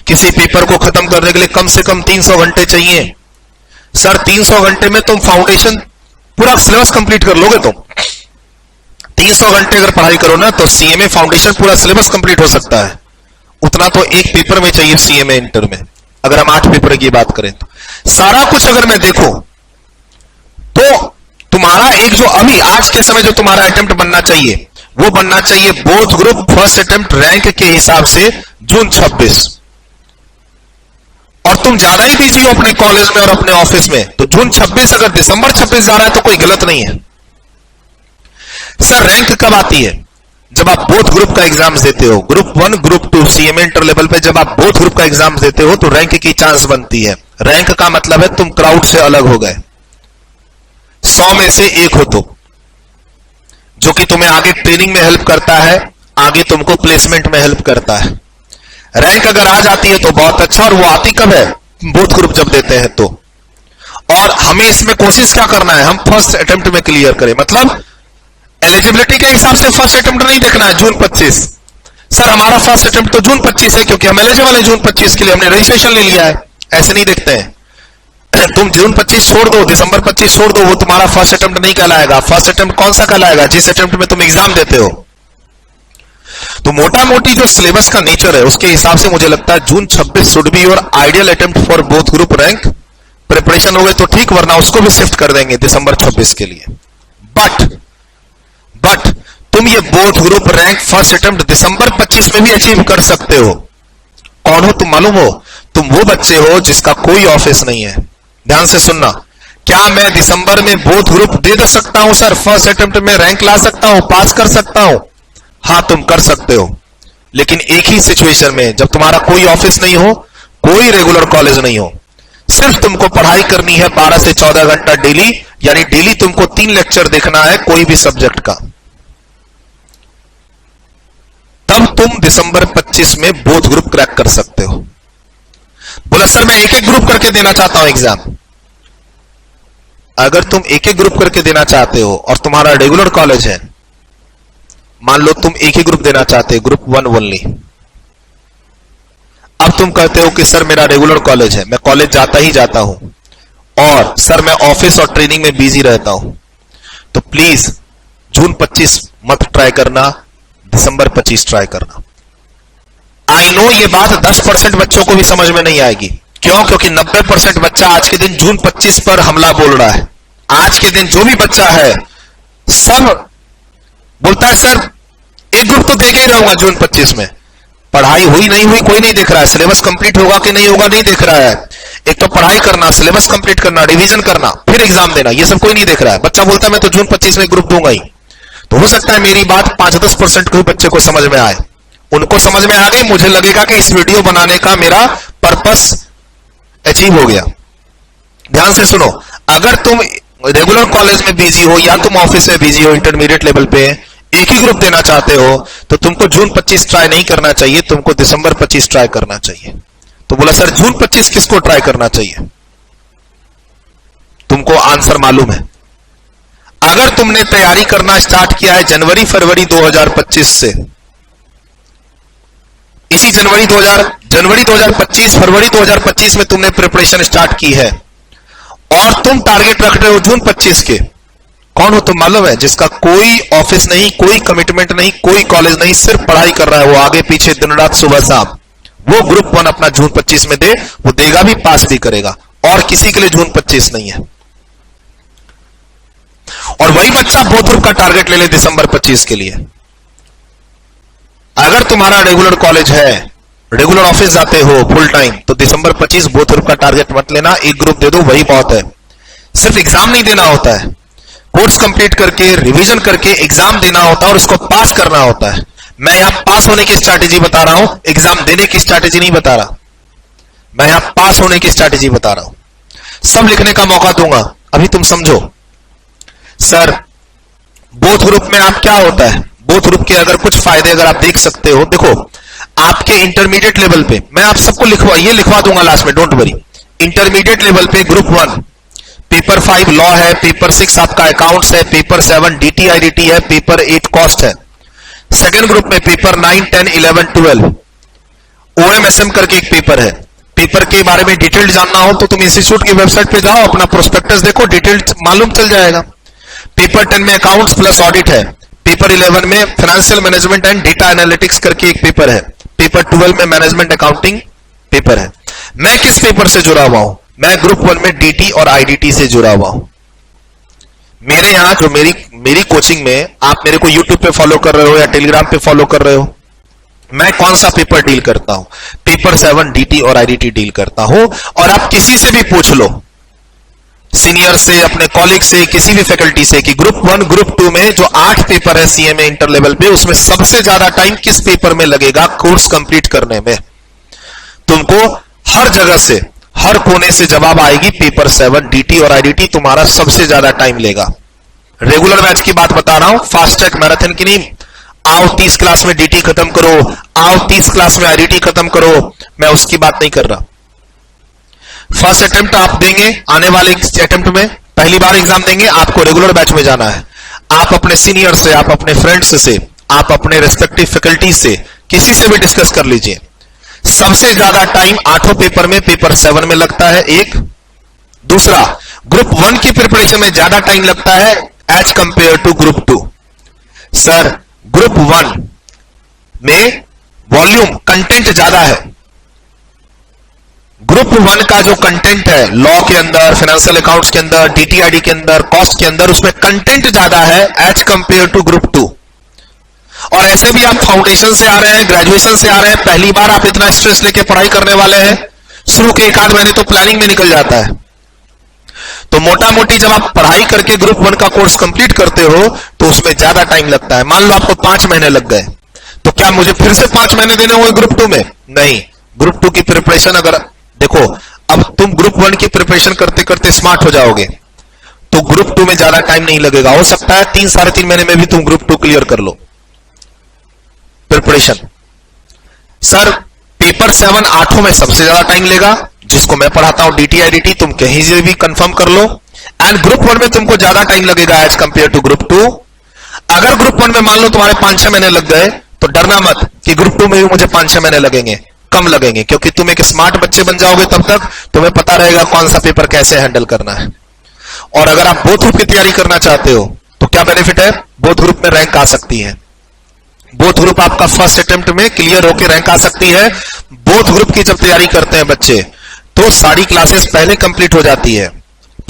किसी पेपर को खत्म करने के लिए कम से कम 300 घंटे चाहिए। सर 300 घंटे में तुम फाउंडेशन पूरा सिलेबस कंप्लीट कर लोगे? तुम 300 घंटे अगर पढ़ाई करो ना तो सीएमए फाउंडेशन पूरा सिलेबस कंप्लीट हो सकता है। उतना तो एक पेपर में चाहिए सीएमए इंटर में, अगर हम 8 पेपर की बात करें तो। सारा कुछ अगर मैं देखूं तो तुम्हारा एक जो अभी आज के समय जो तुम्हारा अटेम्प्ट बनना चाहिए वो बनना चाहिए both group first attempt rank के हिसाब से जून 26। और तुम ज्यादा ही बिजी हो अपने कॉलेज में और अपने ऑफिस में, तो जून 26 अगर दिसंबर 26 जा रहा है तो कोई गलत नहीं है। सर रैंक कब आती है? जब आप बोथ ग्रुप का एग्जाम देते हो, group 1, group 2 CMA inter level पे जब आप बोथ ग्रुप का एग्जाम देते हो तो रैंक की चांस बनती है। रैंक का मतलब है तुम क्राउड से अलग हो गए, 100 में से 1 हो तो, जो कि तुम्हें आगे ट्रेनिंग में हेल्प करता है, आगे तुमको प्लेसमेंट में हेल्प करता है। रैंक अगर आ जाती है तो बहुत अच्छा, और वो आती कब है? बोथ ग्रुप जब देते हैं तो। और हमें इसमें कोशिश क्या करना है? हम फर्स्ट अटेम्प्ट में क्लियर करें, मतलब एलिजिबिलिटी के हिसाब से फर्स्ट अटेम्प्ट नहीं देखना है जून 25। सर हमारा फर्स्ट अटेम्प्ट तो जून 25 है क्योंकि हम एलिजिबल है जून 25 के लिए, हमने रजिस्ट्रेशन ले लिया है। ऐसे नहीं देखते हैं। तुम जून 25 छोड़ दो, दिसंबर 25 छोड़ दो, वो तुम्हारा फर्स्ट अटेम्प्ट नहीं कहलाएगा। फर्स्ट अटेम्प्ट कौन सा कहलाएगा? जिस अटेम्प्ट में तुम एग्जाम देते हो। तो मोटा मोटी जो सिलेबस का नेचर है उसके हिसाब से मुझे लगता है जून 26 should be your ideal attempt for both group rank. Preparation हो गए तो ठीक, वरना उसको भी शिफ्ट कर देंगे दिसंबर 26 के लिए। बट तुम ये both group rank first attempt दिसंबर 25 में भी अचीव कर सकते हो। कौन हो तुम मालूम हो? तुम वो बच्चे हो जिसका कोई ऑफिस नहीं है। ध्यान से सुनना, क्या मैं दिसंबर में बोथ ग्रुप दे सकता हूं सर? फर्स्ट अटेम्प्ट में रैंक ला सकता हूं, पास कर सकता हूं? हां तुम कर सकते हो, लेकिन एक ही सिचुएशन में, जब तुम्हारा कोई ऑफिस नहीं हो, कोई रेगुलर कॉलेज नहीं हो, सिर्फ तुमको पढ़ाई करनी है 12 से 14 घंटा डेली, यानी डेली तुमको 3 लेक्चर देखना है कोई भी सब्जेक्ट का। तब तुम दिसंबर 25 में बोथ ग्रुप क्रैक कर सकते हो। बोला सर मैं एक एक ग्रुप करके देना चाहता हूं एग्जाम। अगर तुम एक एक ग्रुप करके देना चाहते हो और तुम्हारा रेगुलर कॉलेज है, मान लो तुम एक ही ग्रुप देना चाहते हो, ग्रुप 1 ओनली। अब तुम कहते हो कि सर मेरा रेगुलर कॉलेज है, मैं कॉलेज जाता ही जाता हूं, और सर मैं ऑफिस और ट्रेनिंग में बिजी रहता हूं, तो प्लीज जून 25 मत ट्राई करना, दिसंबर 25 ट्राई करना। आई नो ये बात 10% बच्चों को भी समझ में नहीं आएगी। क्यों? क्योंकि 90% बच्चा आज के दिन जून 25 पर हमला बोल रहा है। आज के दिन जो भी बच्चा है सब बोलता है सर एक ग्रुप तो देके ही रहूंगा जून 25 में। पढ़ाई हुई नहीं हुई कोई नहीं देख रहा है, सिलेबस कंप्लीट होगा कि नहीं होगा नहीं देख रहा है। एक तो पढ़ाई करना, सिलेबस कंप्लीट करना, रिवीजन करना, फिर एग्जाम देना, ये सब कोई नहीं देख रहा है। बच्चा बोलता है मैं तो जून 25 में ग्रुप दूंगा ही। तो हो सकता है मेरी बात 5-10% को बच्चे को समझ में आए। उनको समझ में आ गई, मुझे लगेगा कि इस वीडियो बनाने का मेरा पर्पस अचीव हो गया। ध्यान से सुनो, अगर तुम रेगुलर कॉलेज में बिजी हो या तुम ऑफिस में बिजी हो, इंटरमीडिएट लेवल पे एक ही ग्रुप देना चाहते हो, तो तुमको जून 25 ट्राई नहीं करना चाहिए, तुमको दिसंबर 25 ट्राई करना चाहिए। तो बोला सर जून 25 किसको ट्राई करना चाहिए? तुमको आंसर मालूम है। अगर तुमने तैयारी करना स्टार्ट किया है जनवरी फरवरी 2025 से, इसी जनवरी 2025 फरवरी 2025 में तुमने प्रिपरेशन स्टार्ट की है और तुम टारगेट रख रहे हो जून 25 के, कौन हो तुम मालूम है? जिसका कोई ऑफिस नहीं, कोई कमिटमेंट नहीं, कोई कॉलेज नहीं, सिर्फ पढ़ाई कर रहा है, वो आगे पीछे दिन रात सुबह शाम, वो ग्रुप 1 अपना जून 25 में दे, वो देगा भी, पास भी करेगा। और किसी के लिए जून 25 नहीं है। और वही बच्चा बोथ ग्रुप का टारगेट ले ले दिसंबर 25 के लिए। अगर तुम्हारा रेगुलर कॉलेज है, रेगुलर ऑफिस जाते हो फुल टाइम, तो दिसंबर 25 बोथ ग्रुप का टारगेट मत लेना, एक ग्रुप दे दो, वही बहुत है। सिर्फ एग्जाम नहीं देना होता है, कोर्स कंप्लीट करके रिवीजन करके एग्जाम देना होता है और उसको पास करना होता है। मैं यहां पास होने की स्ट्रैटेजी बता रहा हूं, एग्जाम देने की स्ट्रैटेजी नहीं बता रहा। मैं यहां पास होने की स्ट्रैटेजी बता रहा हूं। सब लिखने का मौका दूंगा, अभी तुम समझो। सर बोथ ग्रुप में आप क्या होता है, बोथ ग्रुप के अगर कुछ फायदे अगर आप देख सकते हो, देखो आपके इंटरमीडिएट लेवल पे, मैं आप सबको लिखवा दूंगा लास्ट में, डोंट वरी। इंटरमीडिएट लेवल पे ग्रुप 1 पेपर 5 लॉ है, पेपर 6 आपका अकाउंट्स है, पेपर 7 DT IDT है, पेपर 8 कॉस्ट है। सेकेंड ग्रुप में पेपर 9 10 11 12 OMSM करके एक पेपर है। पेपर के बारे में डिटेल जानना हो तो तुम इंस्टीट्यूट की वेबसाइट पे जाओ, अपना प्रोस्पेक्टस देखो, डिटेल मालूम चल जाएगा। पेपर 10 में अकाउंट्स प्लस ऑडिट है। पेपर 11 में financial management and data analytics करके एक पेपर है। पेपर 12 में मैनेजमेंट अकाउंटिंग पेपर है। मैं किस पेपर से जुड़ा हुआ हूं? मैं ग्रुप 1 में DT और IDT से जुड़ा हुआ हूं। मेरे यहां जो मेरी कोचिंग में, आप मेरे को YouTube पे फॉलो कर रहे हो या टेलीग्राम पे फॉलो कर रहे हो, मैं कौन सा पेपर डील करता हूं? पेपर 7 DT और IDT डील करता हूं। और आप किसी से भी पूछ लो, सीनियर से, अपने कॉलीग से, किसी भी फैकल्टी से, कि ग्रुप 1 ग्रुप 2 में जो 8 पेपर है CMA इंटर लेवल पे, उसमें सबसे ज्यादा टाइम किस पेपर में लगेगा कोर्स कंप्लीट करने में? तुमको हर जगह से, हर कोने से जवाब आएगी, पेपर 7 DT और IDT तुम्हारा सबसे ज्यादा टाइम लेगा। रेगुलर बैच की बात बता रहा हूं, फास्ट ट्रैक मैराथन की नहीं। आओ 30 क्लास में DT खत्म करो, आओ 30 क्लास में IDT खत्म करो, मैं उसकी बात नहीं कर रहा। फर्स्ट अटेम्प्ट आप देंगे, आने वाले अटेम्प्ट में पहली बार एग्जाम देंगे, आपको रेगुलर बैच में जाना है। आप अपने सीनियर से, आप अपने फ्रेंड्स से, आप अपने रेस्पेक्टिव फैकल्टी से, किसी से भी डिस्कस कर लीजिए। सबसे ज्यादा टाइम 8 पेपर में पेपर 7 में लगता है, एक। दूसरा, ग्रुप 1 की प्रिपरेशन में ज्यादा टाइम लगता है as compare to group 2। Sir group 1 में वॉल्यूम कंटेंट ज्यादा है। ग्रुप 1 का जो कंटेंट है लॉ के अंदर, फाइनेंशियल अकाउंट्स के अंदर, DTID के अंदर, कॉस्ट के अंदर, उसमें कंटेंट ज्यादा है एज कंपेयर टू ग्रुप 2। और ऐसे भी आप फाउंडेशन से आ रहे हैं, ग्रेजुएशन से आ रहे हैं, पहली बार आप इतना स्ट्रेस लेके पढ़ाई करने वाले हैं, शुरू के 1 आध महीने तो प्लानिंग में निकल जाता है। तो मोटा मोटी जब आप पढ़ाई करके ग्रुप 1 का कोर्स कंप्लीट करते हो तो उसमें ज्यादा टाइम लगता है। मान लो आपको 5 महीने लग गए, तो क्या मुझे फिर से 5 महीने देने होंगे ग्रुप 2 में? नहीं। ग्रुप 2 की प्रिपरेशन, अगर देखो अब तुम ग्रुप 1 की प्रिपरेशन करते करते स्मार्ट हो जाओगे तो ग्रुप 2 में ज्यादा टाइम नहीं लगेगा। हो सकता है 3 साढ़े 3 महीने में भी तुम ग्रुप 2 क्लियर कर लो प्रिपरेशन। सर पेपर 7 8 में सबसे ज्यादा टाइम लेगा, जिसको मैं पढ़ाता हूं DT IDT, तुम कहीं से भी कंफर्म कर लो। एंड ग्रुप 1 में तुमको ज्यादा टाइम लगेगा एज कंपेयर टू ग्रुप 2। अगर ग्रुप 1 में मान लो तुम्हारे 5-6 महीने लग गए तो डरना मत कि ग्रुप 2 में भी मुझे 5-6 महीने लगेंगे। कम लगेंगे, क्योंकि तुम एक स्मार्ट बच्चे बन जाओगे तब तक तुम्हें पता रहेगा कौन सा पेपर कैसे हैंडल करना है। और अगर आप बोथ ग्रुप की तैयारी करना चाहते हो तो क्या बेनिफिट है, बोथ ग्रुप में रैंक आ सकती है। बोथ ग्रुप आपका फर्स्ट अटेम्प्ट में क्लियर होकर रैंक आ सकती है। बोथ ग्रुप की जब तैयारी करते हैं बच्चे तो सारी क्लासेस पहले कंप्लीट हो जाती है,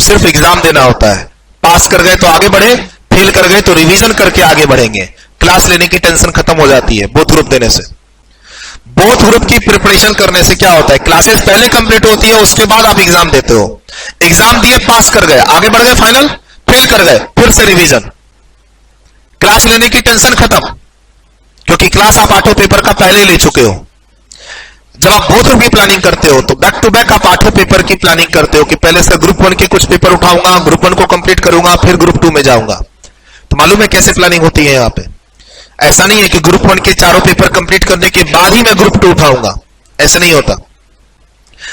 सिर्फ एग्जाम देना होता है। पास कर गए तो आगे बढ़े, फेल कर गए तो रिवीजन करके आगे बढ़ेंगे। क्लास लेने की टेंशन खत्म हो जाती है बोथ ग्रुप देने से। बोथ ग्रुप की प्रिपरेशन करने से क्या होता है, क्लासेस पहले कंप्लीट होती है, उसके बाद आप एग्जाम देते हो। एग्जाम दिए, पास कर गए, आगे बढ़ गए फाइनल, फेल कर गए, फिर से रिवीजन। क्लास लेने की टेंशन खत्म, क्योंकि क्लास आप 8 पेपर का पहले ले चुके हो। जब आप बोथ ग्रुप की प्लानिंग करते हो तो बैक टू बैक आप 8 पेपर की प्लानिंग करते हो कि पहले से ग्रुप 1 के कुछ पेपर उठाऊंगा, ग्रुप 1 को कंप्लीट करूंगा, फिर ग्रुप 2 में जाऊंगा। तो मालूम है कैसे प्लानिंग होती है यहां पे। ऐसा नहीं है कि ग्रुप 1 के चारों पेपर कंप्लीट करने के बाद ही मैं ग्रुप 2 उठाऊंगा, ऐसा नहीं होता।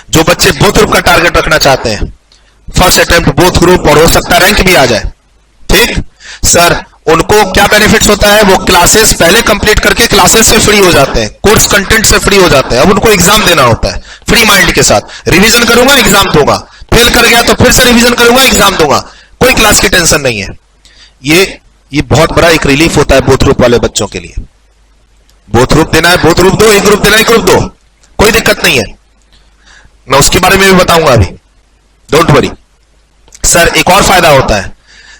जो बच्चे बोथ ग्रुप का टारगेट रखना चाहते हैं, फर्स्ट अटेम्प्ट बोथ ग्रुप, और हो सकता है रैंक भी आ जाए, ठीक सर, उनको क्या बेनिफिट्स होता है, वो क्लासेस पहले कंप्लीट करके क्लासेस से फ्री हो जाते हैं, कोर्स कंटेंट से फ्री हो जाते हैं। अब उनको एग्जाम देना होता है फ्री माइंड के साथ, रिवीजन करूंगा एग्जाम दूंगा, फेल कर गया तो फिर से रिवीजन करूंगा एग्जाम दूंगा, कोई क्लास की टेंशन नहीं है। ये बहुत बड़ा एक रिलीफ होता है बोथ ग्रुप वाले बच्चों के लिए। बोथ ग्रुप देना है, बोथ ग्रुप दो, एक ग्रुप देना है, एक ग्रुप दो, कोई दिक्कत नहीं है। मैं उसके बारे में भी बताऊंगा अभी, डोंट वरी। सर एक और फायदा होता है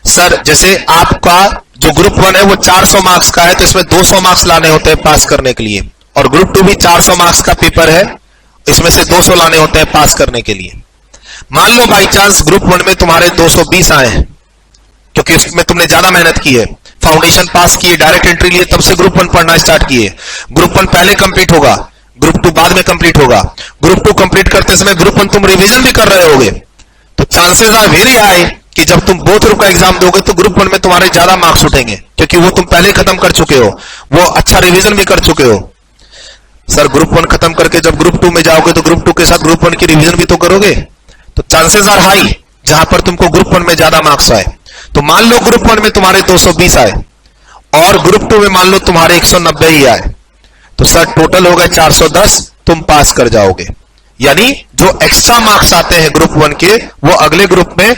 सर, जैसे आपका जो ग्रुप 1 है वो 400 मार्क्स का है, तो इसमें 200 मार्क्स लाने होते हैं पास करने के लिए, और ग्रुप 2 भी 400 मार्क्स का पेपर है, इसमें से 200 लाने होते हैं पास करने के लिए। मान लो बाई चांस ग्रुप 1 में तुम्हारे 220 आए हैं, क्योंकि इसमें तुमने ज्यादा मेहनत की है, फाउंडेशन पास किए, डायरेक्ट एंट्री लिए, तब से ग्रुप 1 पढ़ना स्टार्ट किए। ग्रुप 1 पहले कंप्लीट होगा, ग्रुप 2 बाद में कंप्लीट होगा। ग्रुप 2 कंप्लीट करते समय ग्रुप 1 तुम रिवीजन भी कर रहे होगे, तो चांसेस आर वेरी हाई कि जब तुम बोथ ग्रुप का एग्जाम दोगे तो ग्रुप 1 में तुम्हारे ज्यादा मार्क्स उठेंगे, क्योंकि वो तुम पहले खत्म कर चुके हो, वो अच्छा रिवीजन भी कर चुके हो। सर ग्रुप 1 खत्म करके जब ग्रुप 2 में जाओगे तो ग्रुप 2 के साथ ग्रुप 1 की रिवीजन भी तो करोगे, तो चांसेस आर हाई जहां पर तुमको ग्रुप 1 में ज्यादा मार्क्स आए। तो मान लो ग्रुप 1 में तुम्हारे 220 आए और ग्रुप 2 में मान लो तुम्हारे 190 ही आए, तो सर टोटल हो गए 410, तुम पास कर जाओगे। यानी जो एक्स्ट्रा मार्क्स आते हैं ग्रुप 1 के, वो अगले ग्रुप में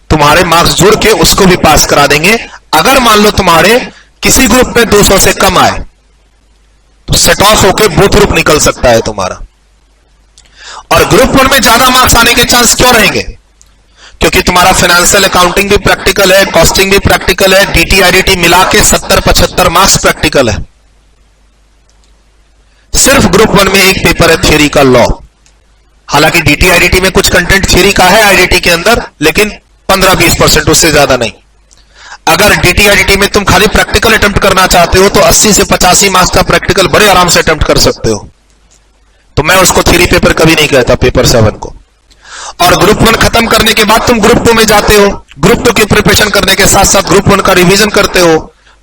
तुम्हारे मार्क्स जुड़ के उसको भी पास करा देंगे। अगर मान लो तुम्हारे किसी ग्रुप में 200 से कम आए तो सेट ऑफ होके बोथ ग्रुप निकल सकता है तुम्हारा। और ग्रुप 1 में ज्यादा मार्क्स आने के चांस क्यों रहेंगे, क्योंकि तुम्हारा फाइनेंशियल अकाउंटिंग भी प्रैक्टिकल है, कॉस्टिंग भी प्रैक्टिकल है, डीटी आईडीटी मिला के 70-75 मार्क्स प्रैक्टिकल है। सिर्फ ग्रुप 1 में एक पेपर है थियरी का लॉ, हालांकि डीटी आईडीटी में कुछ कंटेंट थियरी का है आईडीटी के अंदर, लेकिन 15-20%, उससे ज्यादा नहीं। अगर डीटी आईडीटी में तुम खाली प्रैक्टिकल अटेम्प्ट करना चाहते हो तो 80 से 85 मार्क्स का प्रैक्टिकल बड़े आराम से अटेम्प्ट कर सकते हो। तो मैं उसको थ्योरी पेपर कभी नहीं कहता, पेपर 7 को। और ग्रुप 1 खत्म करने के बाद तुम ग्रुप 2 में जाते हो, ग्रुप 2 की प्रिपरेशन करने के साथ साथ ग्रुप 1 का रिवीजन करते हो,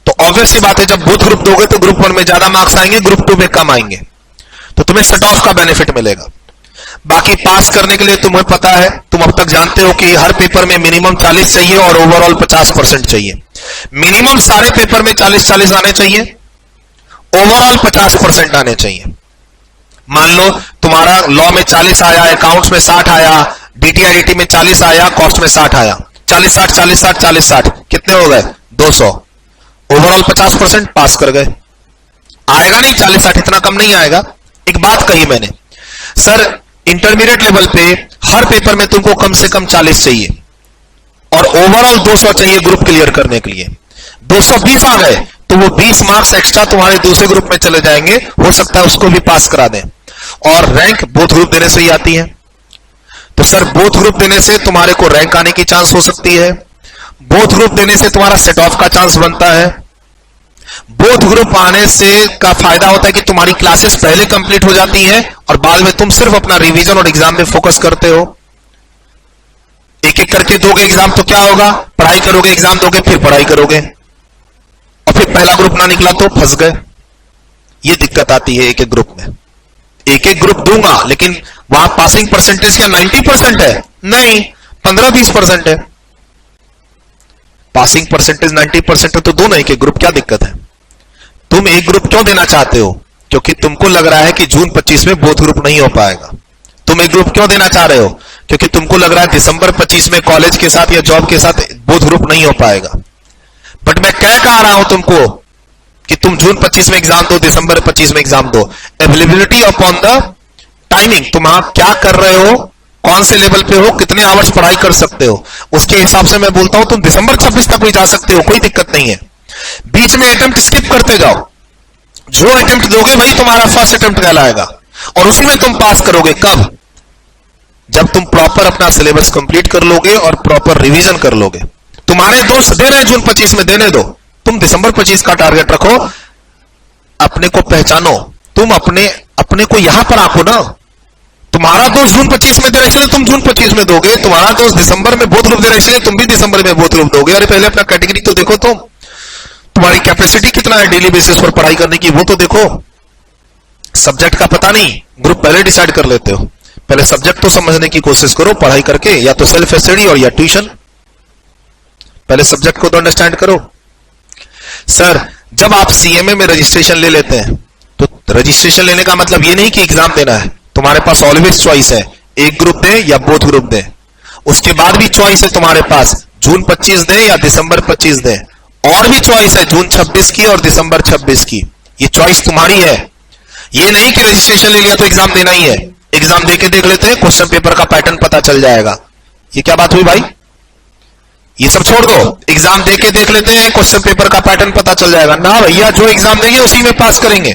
तो ऑब्वियस सी बात है जब बोथ ग्रुप दोगे तो ग्रुप 1 में ज्यादा मार्क्स आएंगे, ग्रुप 2 में कम आएंगे, तो तुम्हें सेट ऑफ का बेनिफिट मिलेगा। बाकी पास करने के लिए तुम्हें पता है, तुम अब तक जानते हो कि हर पेपर में मिनिमम 40 चाहिए और ओवरऑल 50% चाहिए। मिनिमम सारे पेपर में 40-40 आने चाहिए, ओवरऑल 50% आने चाहिए। मान लो तुम्हारा लॉ में 40 आया, अकाउंट्स में 60 आया, डीटीआईडीटी में 40 आया, कॉस्ट में 60 आया, 40-60 40-60 40-60 कितने हो गए 200, ओवरऑल 50% पास कर गए। आएगा नहीं 40-60, इतना कम नहीं आएगा। एक बात कही मैंने, सर इंटरमीडिएट लेवल पे हर पेपर में तुमको कम से कम 40 चाहिए और ओवरऑल 200 चाहिए ग्रुप क्लियर करने के लिए। 220 आ गए तो वो 20 मार्क्स एक्स्ट्रा तुम्हारे दूसरे ग्रुप में चले जाएंगे, हो सकता है उसको भी पास करा दें। और रैंक बोथ ग्रुप देने से ही आती है। तो सर बोथ ग्रुप देने से तुम्हारे को रैंक आने की चांस हो सकती है, बोथ ग्रुप देने से तुम्हारा सेट ऑफ का चांस बनता है। बोथ ग्रुप आने से का फायदा होता है कि तुम्हारी क्लासेस पहले कंप्लीट हो जाती हैं और बाद में तुम सिर्फ अपना रिवीजन और एग्जाम में फोकस करते हो। एक एक करके दोगे एग्जाम तो क्या होगा, पढ़ाई करोगे, एग्जाम दोगे, फिर पढ़ाई करोगे, और फिर पहला ग्रुप ना निकला तो फंस गए। ये दिक्कत आती है एक एक ग्रुप में। एक एक ग्रुप दूंगा लेकिन वहां पासिंग परसेंटेज क्या 90% है? नहीं, 15-20% है। पासिंग परसेंटेज 90% है तो दो ना एक एक ग्रुप, क्या दिक्कत है? तुम एक ग्रुप क्यों देना चाहते हो? क्योंकि तुमको लग रहा है कि जून 25 में बोथ ग्रुप नहीं हो पाएगा। तुम एक ग्रुप क्यों देना चाह रहे हो? क्योंकि तुमको लग रहा है दिसंबर 25 में कॉलेज के साथ या जॉब के साथ बोथ ग्रुप नहीं हो पाएगा। बट मैं क्या कह रहा हूं तुमको कि तुम जून 25 में एग्जाम दो, दिसंबर 25 में एग्जाम दो। अवेलेबिलिटी अपॉन द टाइमिंग, तुम आप क्या कर रहे हो, कौन से लेवल पे हो, कितने आवर्स पढ़ाई कर सकते हो, उसके हिसाब से मैं बोलता हूं तुम दिसंबर 26 तक भी जा सकते हो, कोई दिक्कत नहीं है। बीच में अटेम्प्ट स्किप करते जाओ। जो अटेम्प्ट दोगे वही तुम्हारा फर्स्ट अटेम्प्ट कहलाएगा और उसी में तुम पास करोगे। कब? जब तुम प्रॉपर अपना सिलेबस कंप्लीट कर लोगे और प्रॉपर रिवीजन कर लोगे। तुम्हारे दोस्त दे रहे हैं जून 25 में, देने दो। तुम दिसंबर 25 का टारगेट रखो। अपने को पहचानो, तुम अपने को यहां पर आको ना। तुम्हारा दोस्त जून 25 में दे रहा है इसलिए तुम जून 25 में दोगे, तुम्हारा दोस्त दिसंबर में बोथ ग्रुप दे रहा है इसलिए तुम भी दिसंबर में बोथ ग्रुप दोगे। अरे पहले अपना कैटेगरी तो देखो, तुम्हारी कैपेसिटी कितना है डेली बेसिस पर पढ़ाई करने की, वो तो देखो। सब्जेक्ट का पता नहीं, ग्रुप पहले डिसाइड कर लेते हो। पहले सब्जेक्ट तो समझने की कोशिश करो पढ़ाई करके, या तो सेल्फ स्टडी और या ट्यूशन। पहले सब्जेक्ट को तो अंडरस्टैंड करो। सर जब आप सीएमए में रजिस्ट्रेशन ले लेते हैं तो रजिस्ट्रेशन लेने का मतलब ये नहीं कि एग्जाम देना है। तुम्हारे पास ऑलवेज चॉइस है, एक ग्रुप दे या बोथ ग्रुप दे। उसके बाद भी चॉइस है तुम्हारे पास, जून 25 दे या दिसंबर 25 दे। और भी चॉइस है जून 26 की और दिसंबर 26 की। ये चॉइस तुम्हारी है। ये नहीं कि रजिस्ट्रेशन ले लिया तो एग्जाम देना ही है। एग्जाम देके देख लेते हैं, क्वेश्चन पेपर का पैटर्न पता चल जाएगा। ये क्या बात हुई भाई? ये सब छोड़ दो, एग्जाम देके देख लेते हैं, क्वेश्चन पेपर का पैटर्न पता चल जाएगा। ना भैया, जो एग्जाम देंगे उसी में पास करेंगे।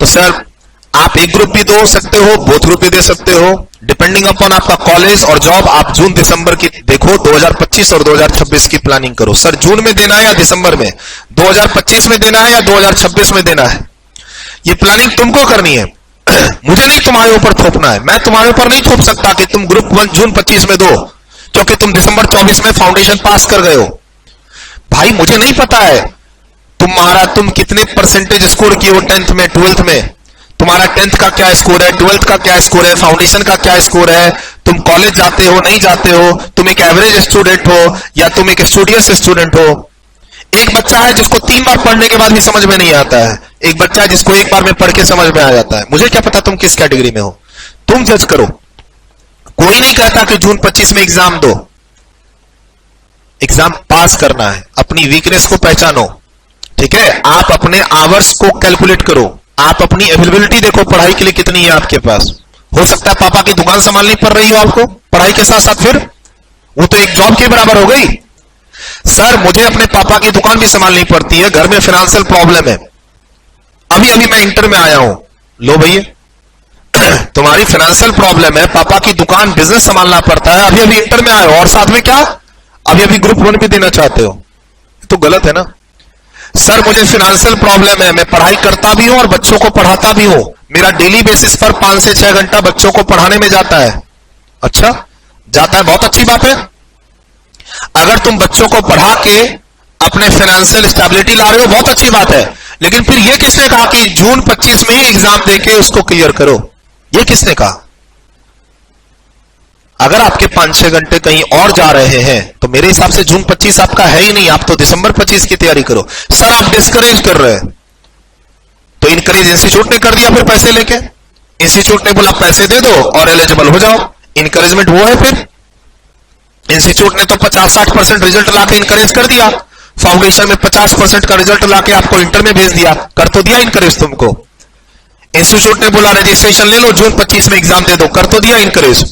तो सर आप एक ग्रुप भी दे सकते हो, बोथ ग्रुप भी दे सकते हो, डिपेंडिंग अपॉन आपका कॉलेज और जॉब। आप जून दिसंबर की देखो, 2025 और 2026 की प्लानिंग करो। सर जून में देना है या दिसंबर में, 2025 में देना है या 2026 में देना है, ये प्लानिंग तुमको करनी है। मुझे नहीं तुम्हारे ऊपर थोपना है। मैं तुम्हारे ऊपर नहीं थोप सकता कि तुम ग्रुप 1 जून 25 में दो क्योंकि तुम दिसंबर 24 में फाउंडेशन पास कर गए हो। भाई मुझे नहीं पता है तुम कितने परसेंटेज स्कोर किए हो 10th में, 12th में। तुम्हारा 10th का क्या स्कोर है, 12th का क्या स्कोर है, फाउंडेशन का क्या स्कोर है, तुम कॉलेज जाते हो नहीं जाते हो, तुम एक एवरेज स्टूडेंट हो या तुम एक स्टूडियस स्टूडेंट हो। एक बच्चा है जिसको 3 बार पढ़ने के बाद भी समझ में नहीं आता है, एक बच्चा है जिसको एक बार में पढ़ के समझ में आ जाता है। मुझे क्या पता तुम किस कैटेगरी में हो, तुम जज करो। कोई नहीं कहता कि जून 25 में एग्जाम दो, एग्जाम पास करना है। अपनी वीकनेस को पहचानो, ठीक है। आप अपने आवर्स को कैलकुलेट करो, आप अपनी अवेलेबिलिटी देखो पढ़ाई के लिए कितनी है आपके पास। हो सकता है पापा की दुकान संभालनी पड़ रही हो आपको पढ़ाई के साथ साथ, फिर वो तो एक जॉब के बराबर हो गई। सर मुझे अपने पापा की दुकान भी संभालनी पड़ती है, घर में फाइनेंशियल प्रॉब्लम है। अभी मैं इंटर में आया हूं, लो भैया तुम्हारी फाइनेंशियल प्रॉब्लम है, पापा की दुकान बिजनेस संभालना पड़ता है, अभी इंटर में आए हो और साथ में क्या अभी ग्रुप 1 भी देना चाहते हो, तो गलत है ना। सर मुझे फाइनेंशियल प्रॉब्लम है, मैं पढ़ाई करता भी हूं और बच्चों को पढ़ाता भी हूं, मेरा डेली बेसिस पर 5 से 6 घंटा बच्चों को पढ़ाने में जाता है। अच्छा जाता है, बहुत अच्छी बात है। अगर तुम बच्चों को पढ़ा के अपने फाइनेंशियल स्टेबिलिटी ला रहे हो, बहुत अच्छी बात है। लेकिन फिर यह किसने कहा कि जून 25 में ही एग्जाम देके उसको क्लियर करो? यह किसने कहा? अगर आपके 5-6 घंटे कहीं और जा रहे हैं तो मेरे हिसाब से जून 25 आपका है ही नहीं, आप तो दिसंबर 25 की तैयारी करो। सर आप डिस्करेज कर रहे हैं, तो इनकरेज इंस्टीट्यूट ने कर दिया। फिर पैसे लेके इंस्टीट्यूट ने बोला पैसे दे दो और एलिजिबल हो जाओ। इनकरेजमेंट वो है। फिर इंस्टीट्यूट ने तो 50-60% रिजल्ट लाके इनकरेज कर दिया, फाउंडेशन में 50% का रिजल्ट लाके आपको इंटर में भेज दिया, कर तो दिया इनकरेज तुमको। इंस्टीट्यूट ने बोला रजिस्ट्रेशन ले लो, जून 25 में एग्जाम दे दो, कर तो दिया इनकरेज।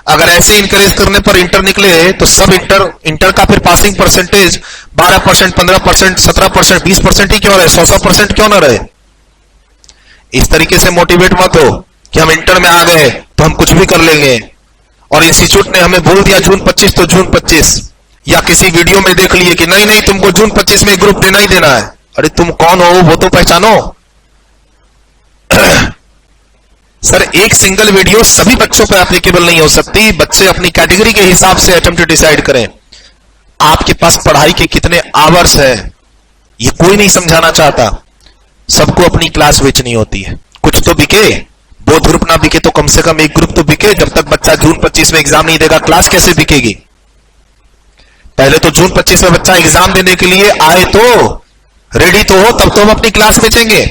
अगर ऐसे इनकरेज करने पर इंटर निकले तो सब इंटर का फिर पासिंग परसेंटेज 12%, 15%, 17%, 20% ही क्यों रहे, 100% क्यों ना रहे। इस तरीके से मोटिवेट मत हो कि हम इंटर में आ गए तो हम कुछ भी कर लेंगे और इंस्टीट्यूट ने हमें बोल दिया जून 25 तो जून 25, या किसी वीडियो में देख लिए कि नहीं नहीं तुमको जून 25 में ग्रुप देना ही देना है। अरे तुम कौन हो वो तो पहचानो। सर एक सिंगल वीडियो सभी बच्चों पर एप्लीकेबल नहीं हो सकती, बच्चे अपनी कैटेगरी के हिसाब से अटेम्प्ट डिसाइड करें। आपके पास पढ़ाई के कितने आवर्स है ये कोई नहीं समझाना चाहता। सबको अपनी क्लास बेचनी होती है, कुछ तो बिके, बोथ ग्रुप ना बिके तो कम से कम एक ग्रुप तो बिके। जब तक बच्चा जून 25 में एग्जाम नहीं देगा क्लास कैसे बिकेगी? पहले तो जून 25 में बच्चा एग्जाम देने के लिए आए तो रेडी तो हो, तब तो हम अपनी क्लास बेचेंगे।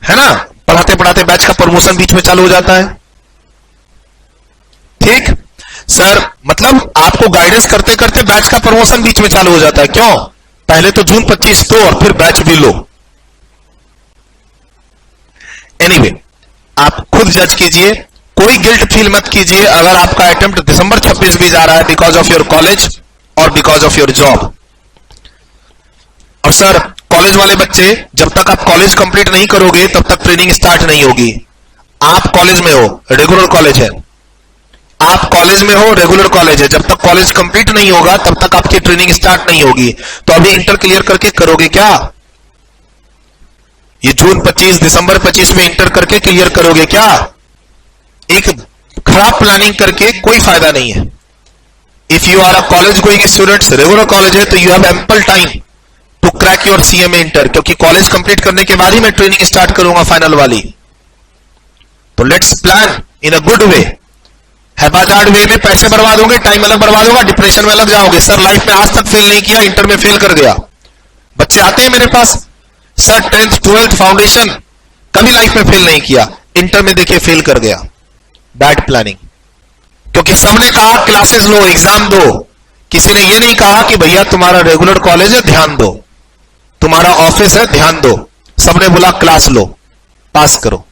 है ना, पढ़ाते पढ़ाते बैच का प्रमोशन बीच में चालू हो जाता है। ठीक सर, मतलब आपको गाइडेंस करते करते बैच का प्रमोशन बीच में चालू हो जाता है। क्यों? पहले तो जून 25 तो और फिर बैच भी लो। एनीवे, आप खुद जज कीजिए, कोई गिल्ट फील मत कीजिए अगर आपका अटेम्प्ट दिसंबर 26 भी जा रहा है बिकॉज ऑफ योर कॉलेज और बिकॉज ऑफ योर जॉब। और सर, कॉलेज वाले बच्चे, जब तक आप कॉलेज कंप्लीट नहीं करोगे तब तक ट्रेनिंग स्टार्ट नहीं होगी। आप कॉलेज में हो, रेगुलर कॉलेज है, आप कॉलेज में हो, रेगुलर कॉलेज है, जब तक कॉलेज कंप्लीट नहीं होगा तब तक आपकी ट्रेनिंग स्टार्ट नहीं होगी। तो अभी इंटर क्लियर करके करोगे क्या? ये जून 25 दिसंबर 25 में इंटर करके क्लियर करोगे क्या? एक खराब प्लानिंग करके कोई फायदा नहीं है। If you are a college going students, regular college है, तो you have ample time to crack your CMA inter, क्योंकि कॉलेज कंप्लीट करने के बाद ही मैं ट्रेनिंग स्टार्ट करूंगा फाइनल वाली। तो let's plan in a good way. Haphazard way में पैसे बर्बाद होंगे, टाइम अलग बर्बाद होगा, डिप्रेशन में लग जाओगे। सर लाइफ में आज तक फेल नहीं किया, इंटर में फेल कर गया। बच्चे आते हैं मेरे पास, सर 10th 12th फाउंडेशन कभी लाइफ में फेल नहीं किया, इंटर में देखिए फेल कर गया। बैड प्लानिंग, क्योंकि सबने कहा क्लासेस लो, एग्जाम दो, किसी ने यह नहीं कहा कि भैया तुम्हारा रेगुलर कॉलेज है ध्यान दो, तुम्हारा ऑफिस है ध्यान दो। सबने बोला क्लास लो, पास करो।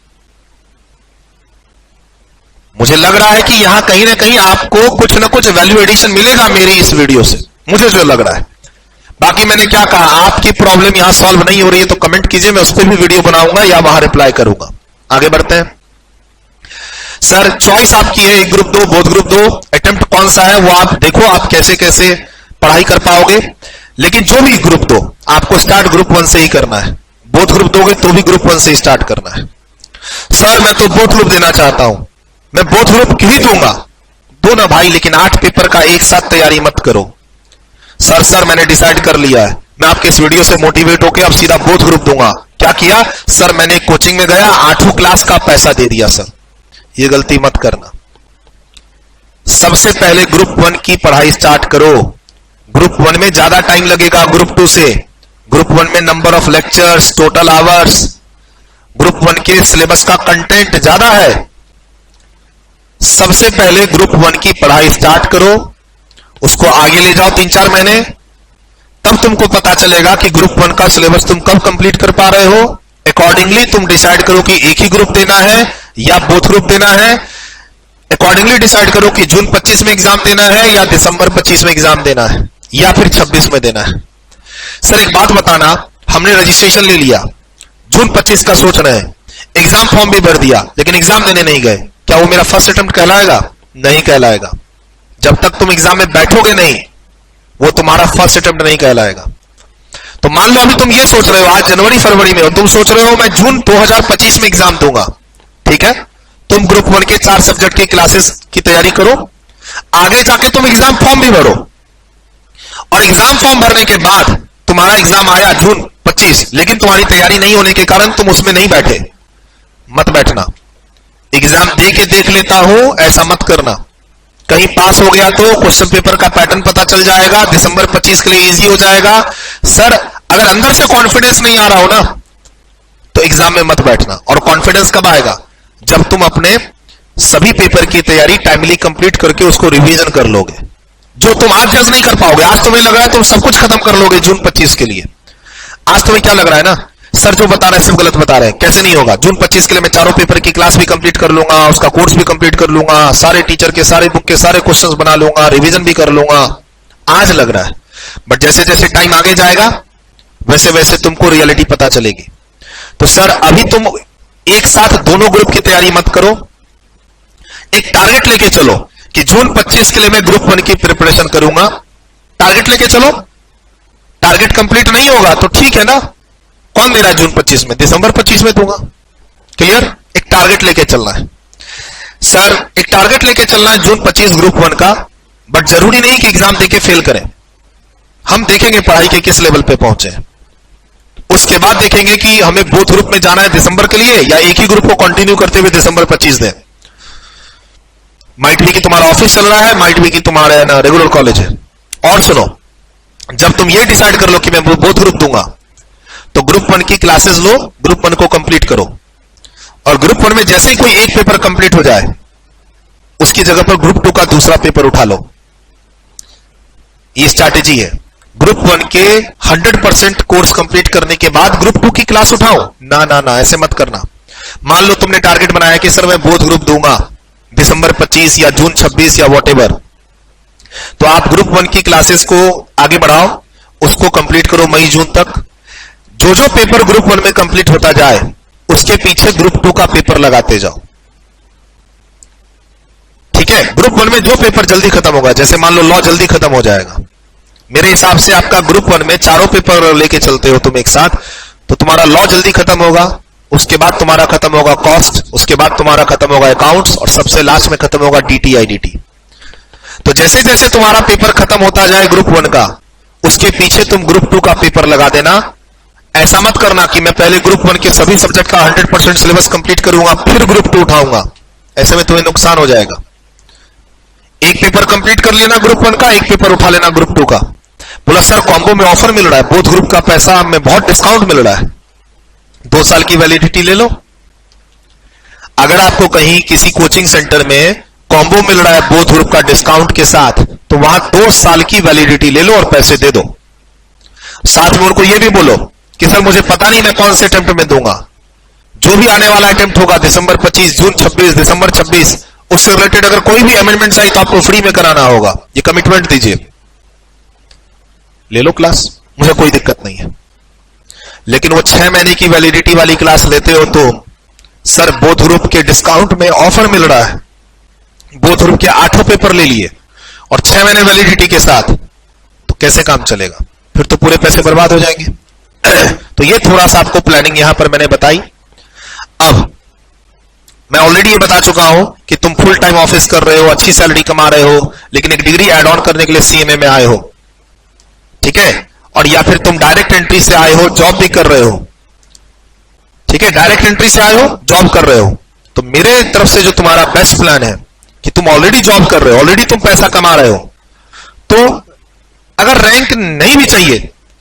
मुझे लग रहा है कि यहां कहीं ना कहीं आपको कुछ ना कुछ वैल्यू एडिशन मिलेगा मेरी इस वीडियो से, मुझे जो लग रहा है। बाकी मैंने क्या कहा, आपकी प्रॉब्लम यहां सॉल्व नहीं हो रही है तो कमेंट कीजिए, मैं उस पर भी वीडियो बनाऊंगा या वहां रिप्लाई करूंगा। आगे बढ़ते हैं। सर चॉइस आपकी है, एक ग्रुप दो, बोथ ग्रुप दो, अटेम्प्ट कौन सा है वो आप देखो, आप कैसे कैसे पढ़ाई कर पाओगे। लेकिन जो भी ग्रुप दो, आपको स्टार्ट ग्रुप 1 से ही करना है। बोथ ग्रुप दोगे तो भी ग्रुप 1 से ही स्टार्ट करना है। सर मैं तो बोथ ग्रुप देना चाहता हूं, मैं बोथ ग्रुप क्यों ही दूंगा? दो ना भाई, लेकिन 8 पेपर का एक साथ तैयारी मत करो। सर मैंने डिसाइड कर लिया है, मैं आपके इस वीडियो से मोटिवेट होकर अब सीधा बोथ ग्रुप दूंगा। क्या किया? सर मैंने कोचिंग में गया, 8वीं क्लास का पैसा दे दिया। सर ये गलती मत करना। सबसे पहले ग्रुप 1 की पढ़ाई स्टार्ट करो। ग्रुप 1 में ज्यादा टाइम लगेगा ग्रुप 2 से। ग्रुप 1 में number of lectures, total hours, group 1 के सिलेबस का कंटेंट ज्यादा है। सबसे पहले ग्रुप 1 की पढ़ाई स्टार्ट करो, उसको आगे ले जाओ 3-4 महीने, तब तुमको पता चलेगा कि ग्रुप 1 का सिलेबस तुम कब कंप्लीट कर पा रहे हो। अकॉर्डिंगली तुम डिसाइड करो कि एक ही ग्रुप देना है या बोथ ग्रुप देना है। अकॉर्डिंगली डिसाइड करो कि जून 25 में एग्जाम देना है या दिसंबर 25 में एग्जाम देना है या फिर 26 में देना है। सर एक बात बताना, हमने रजिस्ट्रेशन ले लिया, जून 25 का सोच रहे हैं, एग्जाम फॉर्म भी भर दिया, लेकिन एग्जाम देने नहीं गए, क्या वो मेरा फर्स्ट अटेम्प्ट कहलाएगा? नहीं कहलाएगा। जब तक तुम एग्जाम में बैठोगे नहीं, वो तुम्हारा फर्स्ट अटेम्प्ट नहीं कहलाएगा। तो मान लो अभी तुम ये सोच रहे हो, आज जनवरी फरवरी में हो, तुम सोच रहे हो मैं जून 2025 में एग्जाम दूंगा, ठीक है? तुम ग्रुप 1 के 4 सब्जेक्ट की क्लासेस की तैयारी करो, आगे जाके तुम एग्जाम फॉर्म भी भरो, और एग्जाम फॉर्म भरने के बाद तुम्हारा एग्जाम आया जून 25, लेकिन तुम्हारी तैयारी नहीं होने के कारण तुम उसमें नहीं बैठे। मत बैठना। एग्जाम दे के देख लेता हूं ऐसा मत करना। कहीं पास हो गया तो क्वेश्चन पेपर का पैटर्न पता चल जाएगा, दिसंबर 25 के लिए इजी हो जाएगा। सर अगर अंदर से कॉन्फिडेंस नहीं आ रहा हो ना, तो एग्जाम में मत बैठना। और कॉन्फिडेंस कब आएगा? जब तुम अपने सभी पेपर की तैयारी टाइमली कंप्लीट करके उसको रिवीजन कर लोगे, जो तुम आज जज नहीं कर पाओगे। आज तुम्हें लग रहा है तुम सब कुछ खत्म कर लोगे जून 25 के लिए। आज तुम्हें क्या लग रहा है ना, सर जो बता रहे हैं सब गलत बता रहे हैं। कैसे नहीं होगा? जून 25 के लिए मैं चारों पेपर की क्लास भी कंप्लीट कर लूंगा, उसका कोर्स भी कंप्लीट कर लूंगा, सारे टीचर के सारे बुक के सारे क्वेश्चंस बना लूंगा, रिवीजन भी कर लूंगा। आज लग रहा है, बट जैसे जैसे टाइम आगे जाएगा वैसे वैसे तुमको रियलिटी पता चलेगी। तो सर अभी तुम एक साथ दोनों ग्रुप की तैयारी मत करो, एक टारगेट लेके चलो कि जून 25 के लिए मैं ग्रुप 1 की प्रिपरेशन करूंगा। टारगेट लेके चलो, टारगेट कंप्लीट नहीं होगा तो ठीक है ना, कौन दे रहा है जून 25 में? दिसंबर 25 में दूंगा। क्लियर? एक टारगेट लेके चलना है। सर एक टारगेट लेके चलना है जून 25 ग्रुप 1 का, बट जरूरी नहीं कि एग्जाम देके फेल करें। हम देखेंगे पढ़ाई के किस लेवल पे पहुंचे, उसके बाद देखेंगे कि हमें बोथ ग्रुप में जाना है दिसंबर के लिए या एक ही ग्रुप को कंटिन्यू करते हुए दिसंबर 25 दें। माइट भी कि तुम्हारा ऑफिस चल रहा है, माइट भी कि तुम्हारा ना रेगुलर कॉलेज है। और सुनो, जब तुम ये डिसाइड कर लो कि मैं बोथ ग्रुप दूंगा, तो ग्रुप 1 की क्लासेस लो, ग्रुप 1 को कंप्लीट करो। और ग्रुप 1 में जैसे ही कोई एक पेपर कंप्लीट हो जाए उसकी जगह पर ग्रुप 2 का दूसरा पेपर उठा लो। ये स्ट्रैटेजी है। ग्रुप 1 के 100% कोर्स कंप्लीट करने के बाद ग्रुप 2 की क्लास उठाओ। ना ना ना, ऐसे मत करना। मान लो तुमने टारगेट बनाया कि सर मैं बोथ ग्रुप दूंगा दिसंबर 25 या जून 26 या वॉटेवर, तो आप ग्रुप 1 की क्लासेस को आगे बढ़ाओ, उसको कंप्लीट करो मई जून तक। जो जो पेपर ग्रुप 1 में कंप्लीट होता जाए उसके पीछे ग्रुप 2 का पेपर लगाते जाओ। ठीक है। ग्रुप 1 में जो पेपर जल्दी खत्म होगा, जैसे मान लो लॉ जल्दी खत्म हो जाएगा, मेरे हिसाब से आपका ग्रुप 1 में चारों पेपर लेके चलते हो तुम एक साथ, तो तुम्हारा लॉ जल्दी खत्म होगा, उसके बाद तुम्हारा खत्म होगा कॉस्ट, उसके बाद तुम्हारा खत्म होगा अकाउंट्स, और सबसे लास्ट में खत्म होगा DTIDT। तो जैसे जैसे तुम्हारा पेपर खत्म होता जाए ग्रुप 1 का, उसके पीछे तुम ग्रुप 2 का पेपर लगा देना। ऐसा मत करना कि मैं पहले ग्रुप 1 के सभी सब्जेक्ट का 100% सिलेबस कंप्लीट करूंगा फिर ग्रुप 2 उठाऊंगा। ऐसे में तुम्हें नुकसान हो जाएगा। एक पेपर कंप्लीट कर लेना ग्रुप 1 का, एक पेपर उठा लेना ग्रुप 2 का। बोला सर कॉम्बो में ऑफर मिल रहा है, बोथ ग्रुप का पैसा में बहुत डिस्काउंट मिल रहा है, 2 साल की वैलिडिटी ले लो। अगर आपको कहीं किसी कोचिंग सेंटर में कॉम्बो मिल रहा है बोथ ग्रुप का डिस्काउंट के साथ, तो वहां 2 साल की वैलिडिटी ले लो और पैसे दे दो। साथ में उनको यह भी बोलो कि सर मुझे पता नहीं मैं कौन से अटेम्प्ट में दूंगा, जो भी आने वाला अटेम्प्ट होगा दिसंबर 25, जून 26, दिसंबर 26, उससे रिलेटेड अगर कोई भी अमेंडमेंट आई तो आपको फ्री में कराना होगा। ये कमिटमेंट दीजिए, ले लो क्लास, मुझे कोई दिक्कत नहीं है। लेकिन वो 6 महीने की वैलिडिटी वाली क्लास लेते हो तो सर बोथ ग्रुप के डिस्काउंट में ऑफर मिल रहा है, बोथ ग्रुप के 8 पेपर ले लिए और 6 महीने वैलिडिटी के साथ, तो कैसे काम चलेगा? फिर तो पूरे पैसे बर्बाद हो जाएंगे। तो ये थोड़ा सा आपको प्लानिंग यहां पर मैंने बताई। अब मैं ऑलरेडी ये बता चुका हूं कि तुम फुल टाइम ऑफिस कर रहे हो, अच्छी सैलरी कमा रहे हो, लेकिन एक डिग्री ऐड ऑन करने के लिए CMA में आए हो, ठीक है। और या फिर तुम डायरेक्ट एंट्री से आए हो, जॉब भी कर रहे हो, ठीक है, डायरेक्ट एंट्री से आए हो, जॉब कर रहे हो। तो मेरे तरफ से जो तुम्हारा बेस्ट प्लान है कि तुम ऑलरेडी जॉब कर रहे हो, ऑलरेडी तुम पैसा कमा रहे हो, तो अगर रैंक नहीं भी चाहिए,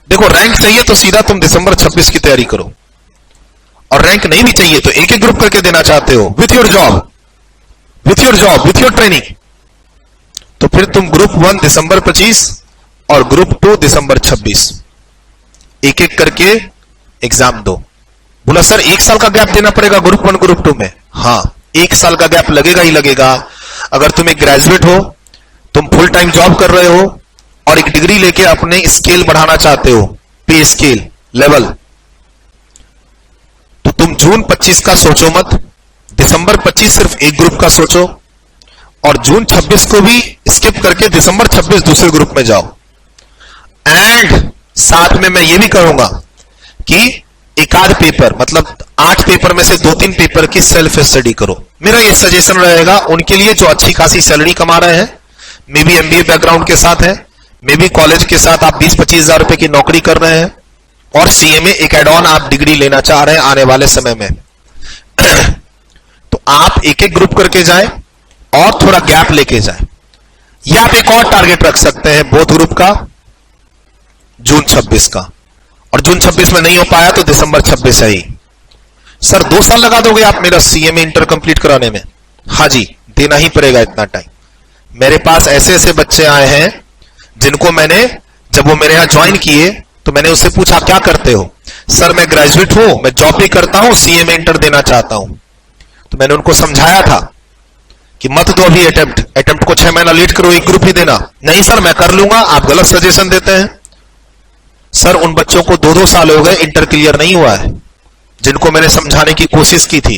देखो रैंक चाहिए तो सीधा तुम दिसंबर 26 की तैयारी करो, और रैंक नहीं भी चाहिए तो एक एक ग्रुप करके देना चाहते हो with your job, with your training, तो फिर तुम ग्रुप 1 दिसंबर 25 और ग्रुप 2 दिसंबर 26 एक एक करके एग्जाम दो। बोला सर 1 साल का गैप देना पड़ेगा ग्रुप 1 ग्रुप 2 में? हां, 1 साल का गैप लगेगा ही लगेगा। अगर तुम एक ग्रेजुएट हो, तुम फुल टाइम जॉब कर रहे हो और एक डिग्री लेके अपने स्केल बढ़ाना चाहते हो, पे स्केल लेवल, तो तुम जून 25 का सोचो मत, दिसंबर 25 सिर्फ एक ग्रुप का सोचो, और जून 26 को भी स्किप करके दिसंबर 26 दूसरे ग्रुप में जाओ। एंड साथ में मैं ये भी कहूंगा कि एक आध पेपर, मतलब 8 पेपर में से 2-3 पेपर की सेल्फ स्टडी करो। मेरा ये सजेशन रहेगा उनके लिए जो अच्छी खासी सैलरी कमा रहे हैं, मे बी MBA बैकग्राउंड के साथ है, मे बी कॉलेज के साथ आप 20-25 हजार रुपए की नौकरी कर रहे हैं, और CMA एक एड ऑन आप डिग्री लेना चाह रहे हैं आने वाले समय में। तो आप एक एक ग्रुप करके जाएं और थोड़ा गैप लेके जाएं, या आप एक और टारगेट रख सकते हैं बोथ ग्रुप का, जून 26 का, और जून 26 में नहीं हो पाया तो दिसंबर 26 है ही। सर 2 साल लगा दोगे आप मेरा CMA इंटर कंप्लीट कराने में? हाँ जी, देना ही पड़ेगा इतना टाइम। मेरे पास ऐसे ऐसे बच्चे आए हैं जिनको मैंने, जब वो मेरे यहां ज्वाइन किए तो मैंने उससे पूछा क्या करते हो? सर मैं ग्रेजुएट हूं, मैं जॉब भी करता हूं, CMA इंटर देना चाहता हूं। तो मैंने उनको समझाया था कि मत दो अभी अटेम्प्ट को 6 महीना लेट करो, एक ग्रुप ही देना। नहीं सर मैं कर लूंगा, आप गलत सजेशन देते हैं। सर उन बच्चों को 2-2 साल हो गए, इंटर क्लियर नहीं हुआ है, जिनको मैंने समझाने की कोशिश की थी,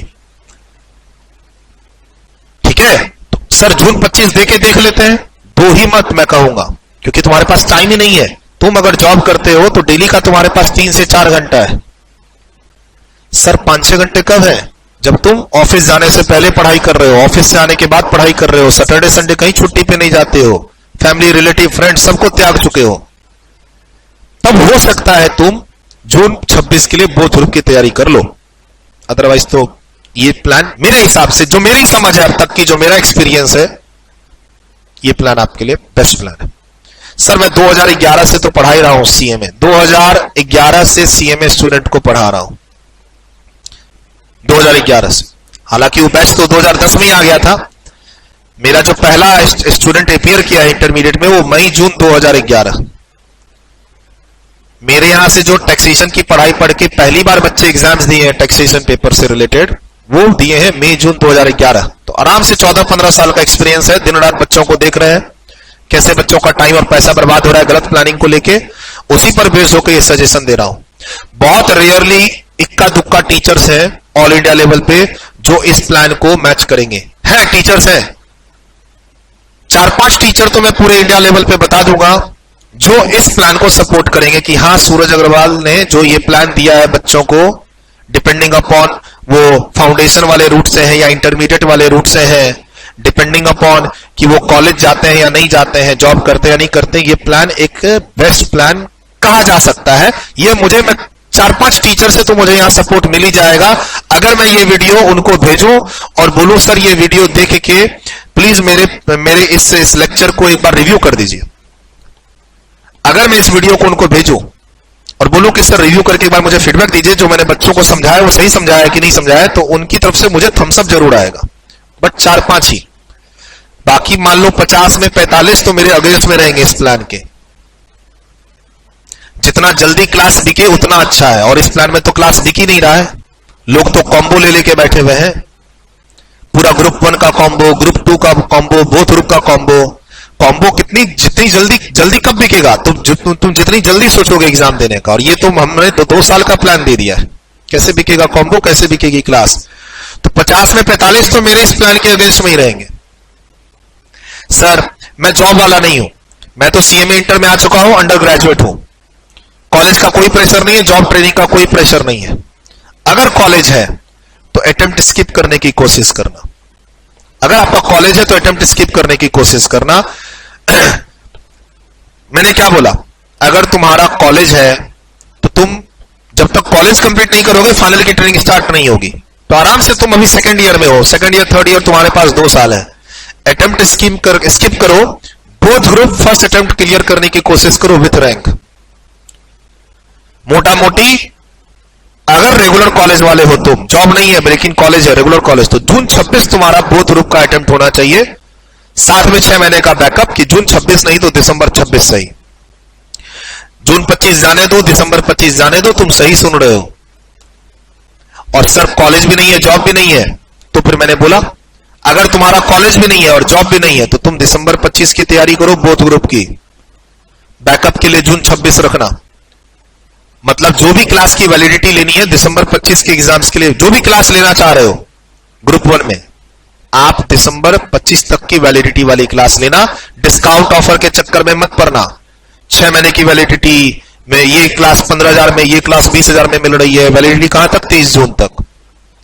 ठीक है। तो सर जून 25 देके देख लेते हैं, दो ही मत मैं कहूंगा, क्योंकि तुम्हारे पास टाइम ही नहीं है। तुम अगर जॉब करते हो तो डेली का तुम्हारे पास 3 से 4 घंटा है। सर 5-6 घंटे कब है? जब तुम ऑफिस जाने से पहले पढ़ाई कर रहे हो, ऑफिस से आने के बाद पढ़ाई कर रहे हो, सैटरडे संडे कहीं छुट्टी पे नहीं जाते हो, फैमिली रिलेटिव फ्रेंड्स सबको त्याग चुके हो, तब हो सकता है तुम जून 26 के लिए बोथ ग्रुप की तैयारी कर लो। अदरवाइज तो ये प्लान मेरे हिसाब से, जो मेरी समझ है अब तक की, जो मेरा एक्सपीरियंस है, ये प्लान आपके लिए बेस्ट प्लान है। सर मैं 2011 से तो पढ़ा ही रहा हूं CMA, 2011 से CMA स्टूडेंट को पढ़ा रहा हूं। 2011 से। हालांकि वो बैच तो 2010 में ही आ गया था। मेरा जो पहला स्टूडेंट अपियर किया इंटरमीडिएट में वो मई जून 2011। मेरे यहां से जो टैक्सेशन की पढ़ाई पढ़ के पहली बार बच्चे एग्जाम्स दिए हैं टैक्सेशन पेपर से रिलेटेड, वो दिए हैं मई जून 2011। तो आराम से 14-15 साल का एक्सपीरियंस है। दिन रात बच्चों को देख रहे हैं कैसे बच्चों का टाइम और पैसा बर्बाद हो रहा है गलत प्लानिंग को लेके, उसी पर बेस्ड होकर ये सजेशन दे रहा हूं। बहुत रेयरली इक्का दुक्का टीचर्स हैं ऑल इंडिया लेवल पे जो इस प्लान को मैच करेंगे। है टीचर्स हैं, 4-5 टीचर तो मैं पूरे इंडिया लेवल पे बता दूंगा जो इस प्लान को सपोर्ट करेंगे कि हाँ सूरज अग्रवाल ने जो ये प्लान दिया है बच्चों को, डिपेंडिंग अपॉन वो फाउंडेशन वाले रूट से है या इंटरमीडिएट वाले रूट से है, डिपेंडिंग अपॉन कि वो कॉलेज जाते हैं या नहीं जाते हैं, जॉब करते हैं या नहीं करते, ये प्लान एक बेस्ट प्लान कहा जा सकता है। ये मुझे, मैं 4-5 टीचर से तो मुझे यहां सपोर्ट मिल ही जाएगा अगर मैं ये वीडियो उनको भेजूं और बोलूं सर ये वीडियो देख के प्लीज मेरे इस लेक्चर को एक बार रिव्यू कर दीजिए। अगर मैं इस वीडियो को उनको भेजूं और बोलूं कि सर रिव्यू करके एक बार मुझे फीडबैक दीजिए, जो मैंने बच्चों को समझाया वो सही समझाया कि नहीं समझाया, तो उनकी तरफ से मुझे थम्स अप जरूर आएगा। बट 4-5 ही, बाकी मान लो 50 में 45 तो मेरे अगेंस्ट में रहेंगे इस प्लान के। जितना जल्दी क्लास बिके उतना अच्छा है, और इस प्लान में तो क्लास बिक ही नहीं रहा है। लोग तो कॉम्बो ले लेके बैठे हुए हैं, पूरा ग्रुप 1 का कॉम्बो, ग्रुप 2 का कॉम्बो, बोथ ग्रुप का कॉम्बो। कॉम्बो जितनी जल्दी कब बिकेगा? तुम जितनी जल्दी सोचोगे एग्जाम देने का, और ये तो हमने 2 साल का प्लान दे दिया है। कैसे बिकेगा कॉम्बो, कैसे बिकेगी क्लास? तो 50 में 45 तो मेरे इस प्लान के अगेंस्ट में ही रहेंगे। सर मैं जॉब वाला नहीं हूं, मैं तो सीएमए इंटर में आ चुका हूं, अंडर ग्रेजुएट हूं, कॉलेज का कोई प्रेशर नहीं है, जॉब ट्रेनिंग का कोई प्रेशर नहीं है। अगर कॉलेज है तो अटेम्प्ट स्किप करने की कोशिश करना। अगर आपका कॉलेज है तो अटेम्प्ट स्किप करने की कोशिश करना। मैंने क्या बोला? अगर तुम्हारा कॉलेज है तो तुम जब तक कॉलेज कंप्लीट नहीं करोगे फाइनल की ट्रेनिंग स्टार्ट नहीं होगी। तो आराम से तुम अभी सेकंड ईयर में हो, सेकंड ईयर थर्ड ईयर तुम्हारे पास 2 साल है। अटेम्प्ट स्किप करो, both group first attempt clear करने की कोशिश करो विथ रैंक। मोटा मोटी अगर रेगुलर कॉलेज वाले हो, तुम जॉब नहीं है लेकिन कॉलेज है, रेगुलर कॉलेज, तो जून 26 तुम्हारा बोथ ग्रुप का अटेम्प्ट होना चाहिए, साथ में 6 महीने का बैकअप कि जून 26 नहीं तो दिसंबर 26 सही। जून 25 जाने दो, दिसंबर 25 जाने दो, तुम सही सुन रहे हो। और सर कॉलेज भी नहीं है, जॉब भी नहीं है, तो फिर मैंने बोला अगर तुम्हारा कॉलेज भी नहीं है और जॉब भी नहीं है तो तुम दिसंबर 25 की तैयारी करो बोथ ग्रुप की। बैकअप के लिए जून 26 रखना, मतलब जो भी क्लास की वैलिडिटी लेनी है दिसंबर 25 के एग्जाम्स के लिए, जो भी क्लास लेना चाह रहे हो ग्रुप 1 में, आप दिसंबर 25 तक की वैलिडिटी वाली क्लास लेना। डिस्काउंट ऑफर के चक्कर में मत पड़ना। 6 महीने की वैलिडिटी में ये क्लास 15,000 में, ये क्लास 20,000 में मिल रही है, वैलिडिटी कहां तक? 30 जून तक।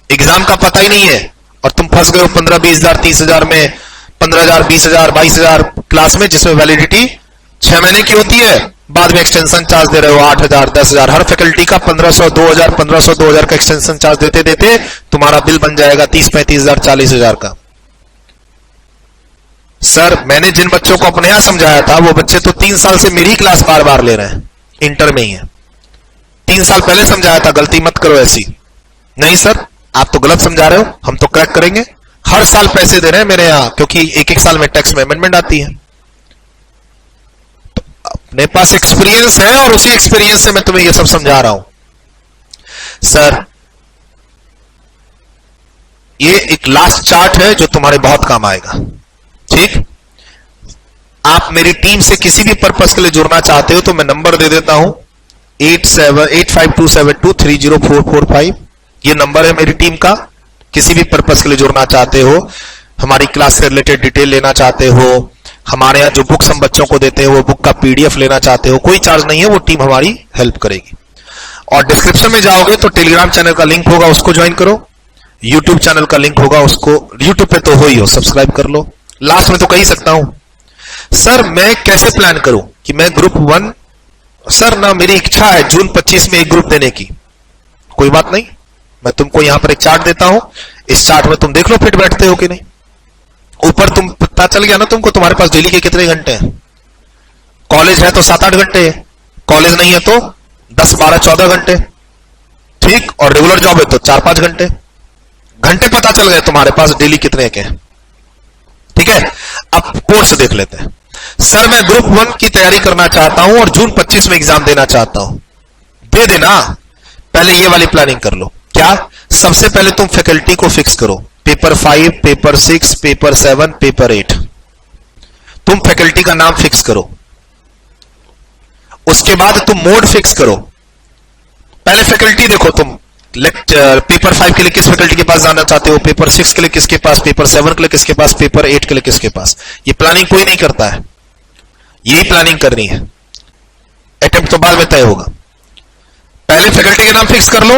एग्जाम का पता ही नहीं है और तुम फंस गए हो 15-20,000 30,000 में, 15,000 20,000 22,000 क्लास में, जिसमें वैलिडिटी 6 महीने की होती है। बाद में एक्सटेंशन चार्ज दे रहे हो 8,000 10,000, हर फैकल्टी का 1,500 2,000 1,500 2,000 का एक्सटेंशन चार्ज देते देते तुम्हारा बिल बन जाएगा 30-35,000 40,000 का। सर मैंने जिन बच्चों को अपने यहां समझाया था वो बच्चे तो 3 साल से मेरी क्लास बार बार ले रहे हैं, इंटर में ही है। 3 साल पहले समझाया था, गलती मत करो ऐसी। नहीं सर आप तो गलत समझा रहे हो, हम तो क्रैक करेंगे। हर साल पैसे दे रहे हैं मेरे यहां, क्योंकि एक साल में टैक्स में अमेंडमेंट आती है। अपने पास एक्सपीरियंस है और उसी एक्सपीरियंस से मैं तुम्हें ये सब समझा रहा हूं। सर ये एक लास्ट चार्ट है जो तुम्हारे बहुत काम आएगा, ठीक? आप मेरी टीम से किसी भी पर्पस के लिए जुड़ना चाहते हो तो मैं नंबर दे देता हूं 878527230445। ये नंबर है मेरी टीम का। किसी भी पर्पस के लिए जुड़ना चाहते हो, हमारी क्लास से रिलेटेड डिटेल लेना चाहते हो, हमारे यहाँ जो बुक्स हम बच्चों को देते हैं वो बुक का पीडीएफ लेना चाहते हो, कोई चार्ज नहीं है, वो टीम हमारी हेल्प करेगी। और डिस्क्रिप्शन में जाओगे तो टेलीग्राम चैनल का लिंक होगा, उसको ज्वाइन करो। यूट्यूब चैनल का लिंक होगा, उसको यूट्यूब पे तो हो ही हो, सब्सक्राइब कर लो। लास्ट में तो कह ही सकता हूं सर मैं कैसे प्लान करूं कि मैं ग्रुप 1, सर ना मेरी इच्छा है जून 25 में एक ग्रुप देने की। कोई बात नहीं, मैं तुमको यहां पर एक चार्ट देता हूं, इस चार्ट में तुम देख लो फिट बैठते हो कि नहीं। ऊपर तुम पता चल गया ना तुमको तुम्हारे पास डेली के कितने घंटे हैं। कॉलेज है तो 7-8 घंटे है, कॉलेज नहीं है तो 10-12-14 घंटे, ठीक? और रेगुलर जॉब है तो 4-5 घंटे। घंटे पता चल गए तुम्हारे पास डेली कितने के हैं। ठीक है, अब कोर्स देख लेते हैं। सर मैं ग्रुप 1 की तैयारी करना चाहता हूं और जून 25 में एग्जाम देना चाहता हूं। दे देना, पहले ये वाली प्लानिंग कर लो। क्या? सबसे पहले तुम फैकल्टी को फिक्स करो, पेपर 5, पेपर 6, पेपर 7, पेपर 8। तुम फैकल्टी का नाम फिक्स करो। उसके बाद तुम मोड फिक्स करो। पहले फैकल्टी देखो तुम, पेपर 5 के लिए किस फैकल्टी के पास जाना चाहते हो, पेपर 6 के लिए किसके पास, पेपर 7 के लिए किसके पास, पेपर 8 के लिए किसके पास। ये प्लानिंग कोई नहीं करता है, यही प्लानिंग करनी है। अटेम्प्ट तो बाद में तय होगा। पहले फैकल्टी का नाम फिक्स कर लो।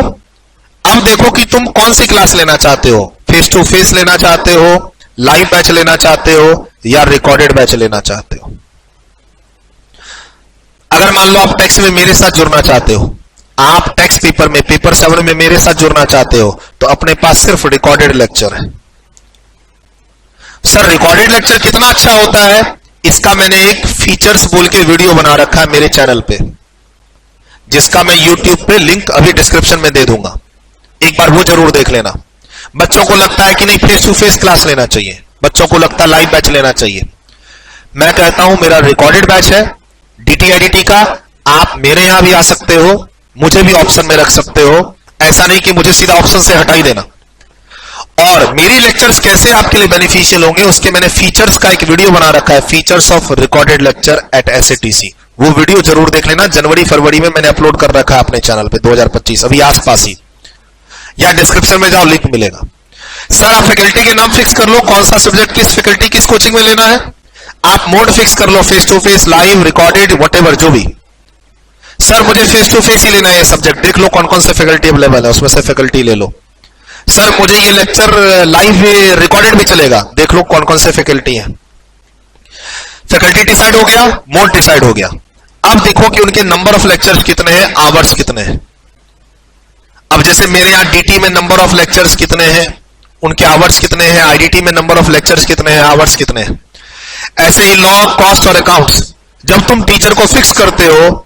अब देखो कि तुम कौन सी क्लास लेना चाहते हो, फेस टू फेस लेना चाहते हो, लाइव बैच लेना चाहते हो, या रिकॉर्डेड बैच लेना चाहते हो। अगर मान लो आप टेक्स्ट में मेरे साथ जुड़ना चाहते हो, आप टेक्स्ट पेपर में पेपर 7 में मेरे साथ जुड़ना चाहते हो, तो अपने पास सिर्फ रिकॉर्डेड लेक्चर है। सर रिकॉर्डेड लेक्चर कितना अच्छा होता है, इसका मैंने एक फीचर्स बोल के वीडियो बना रखा है मेरे चैनल पे, जिसका मैं YouTube पे लिंक अभी डिस्क्रिप्शन में दे दूंगा, एक बार वो जरूर देख लेना। बच्चों को लगता है कि नहीं फेस टू फेस क्लास लेना चाहिए, बच्चों को लगता है लाइव बैच लेना चाहिए। मैं कहता हूं मेरा रिकॉर्डेड बैच है DTIDT का, आप मेरे यहां भी आ सकते हो, मुझे भी ऑप्शन में रख सकते हो। ऐसा नहीं कि मुझे सीधा ऑप्शन से हटा ही देना। और मेरी लेक्चर्स कैसे आपके लिए बेनिफिशियल होंगे, उसके मैंने फीचर्स का एक वीडियो बना रखा है, features of recorded lecture at SATC। वो वीडियो जरूर देख लेना, जनवरी फरवरी में मैंने अपलोड कर रखा है अपने चैनल पे 2025, अभी आसपास ही, या डिस्क्रिप्शन में जाओ लिंक मिलेगा। सर आप फैकल्टी के नाम फिक्स कर लो, कौन सा सब्जेक्ट किस फैकल्टी किस कोचिंग में लेना है। आप मोड फिक्स कर लो, face to face, live, recorded, whatever जो भी। सर मुझे फेस टू फेस ही लेना है सब्जेक्ट, देख लो कौन कौन से फैकल्टी अवेलेबल है, उसमें से फैकल्टी ले लो। सर मुझे ये लेक्चर लाइव रिकॉर्डेड भी चलेगा, देख लो कौन कौन से फैकल्टी हैं। फैकल्टी डिसाइड हो गया, मोड डिसाइड हो गया। अब देखो कि उनके नंबर ऑफ लेक्चर्स कितने हैं, आवर्स कितने हैं। अब जैसे मेरे यहां DT में नंबर ऑफ लेक्चर्स कितने हैं, उनके आवर्स कितने हैं, IDT में नंबर ऑफ लेक्चर्स कितने हैं, आवर्स कितने हैं। ऐसे ही लॉ, कॉस्ट और अकाउंट्स, जब तुम टीचर को फिक्स करते हो,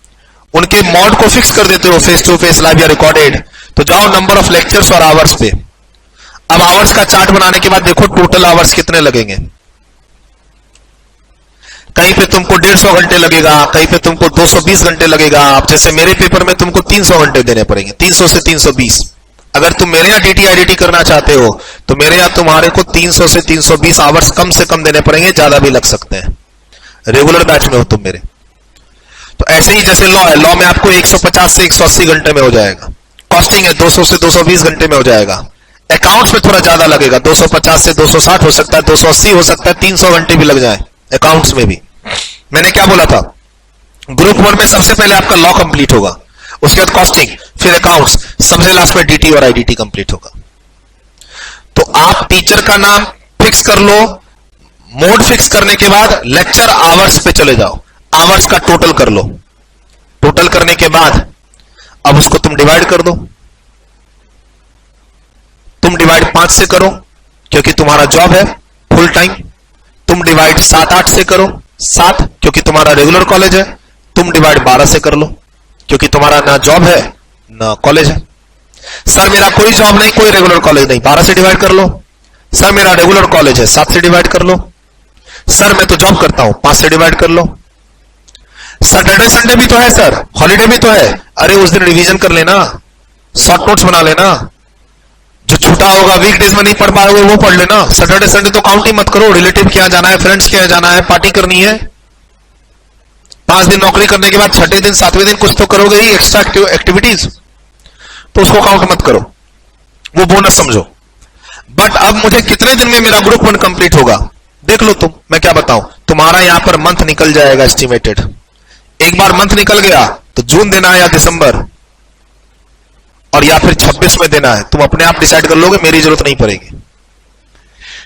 उनके मॉड को फिक्स कर देते हो फेस टू फेस, लाइव या रिकॉर्डेड, तो जाओ नंबर ऑफ लेक्चर्स और आवर्स पे। अब आवर्स का चार्ट बनाने के बाद देखो टोटल आवर्स कितने लगेंगे। कहीं पे तुमको 150 घंटे लगेगा, कहीं पे तुमको 220 घंटे लगेगा। अब जैसे मेरे पेपर में तुमको 300 घंटे देने पड़ेंगे, 300 से 320। अगर तुम मेरे यहाँ DTIDT करना चाहते हो तो मेरे यहाँ तुम्हारे को 300 से 320 आवर्स कम से कम देने पड़ेंगे, ज्यादा भी लग सकते हैं। रेगुलर बैच में हो तुम मेरे। तो ऐसे ही जैसे लॉ है, लॉ में आपको 150 से 180 घंटे में हो जाएगा। कॉस्टिंग है 200 से 220 घंटे में हो जाएगा। अकाउंट्स में थोड़ा ज्यादा लगेगा, 250 से 260 हो सकता है, 280 हो सकता है, 300 घंटे भी लग जाए अकाउंट्स में भी। मैंने क्या बोला था, ग्रुप 1 में सबसे पहले आपका लॉ कंप्लीट होगा, उसके बाद कॉस्टिंग, फिर अकाउंट्स, सबसे लास्ट में DT और IDT कंप्लीट होगा। तो आप टीचर का नाम फिक्स कर लो, मोड फिक्स करने के बाद लेक्चर आवर्स पे चले जाओ, आवर्स का टोटल कर लो। टोटल करने के बाद अब उसको तुम डिवाइड कर दो। तुम डिवाइड 5 से करो क्योंकि तुम्हारा जॉब है फुल टाइम। तुम डिवाइड 7-8 से करो, 7 क्योंकि तुम्हारा रेगुलर कॉलेज है। तुम डिवाइड 12 से कर लो क्योंकि तुम्हारा ना जॉब है ना कॉलेज है। सर मेरा कोई जॉब नहीं, कोई रेगुलर कॉलेज नहीं, 12 से डिवाइड कर लो। सर मेरा रेगुलर कॉलेज है, 7 से डिवाइड कर लो। सर मैं तो जॉब करता हूं, 5 से डिवाइड कर लो। सैटरडे संडे भी तो है सर, हॉलीडे भी तो है, अरे उस दिन रिवीजन कर लेना, शॉर्ट नोट्स बना लेना। जो छूटा होगा वीकडेज में नहीं पढ़ पाओगे वो पढ़ लेना। सैटरडे संडे तो काउंट ही मत करो, रिलेटिव के यहाँ जाना है, फ्रेंड्स के यहाँ जाना है, पार्टी करनी है। 5 दिन नौकरी करने के बाद 6ठे दिन 7वें दिन कुछ तो करोगे ही एक्स्ट्रा एक्टिविटीज, तो उसको काउंट मत करो, वो बोनस समझो। बट अब मुझे कितने दिन में मेरा ग्रुप 1 कंप्लीट होगा देख लो तुम। मैं क्या बताऊं, तुम्हारा यहां पर मंथ निकल जाएगा एस्टिमेटेड। एक बार मंथ निकल गया तो जून देना है या दिसंबर, और या फिर 26 में देना है, तुम अपने आप डिसाइड कर लोगे, मेरी जरूरत नहीं पड़ेगी।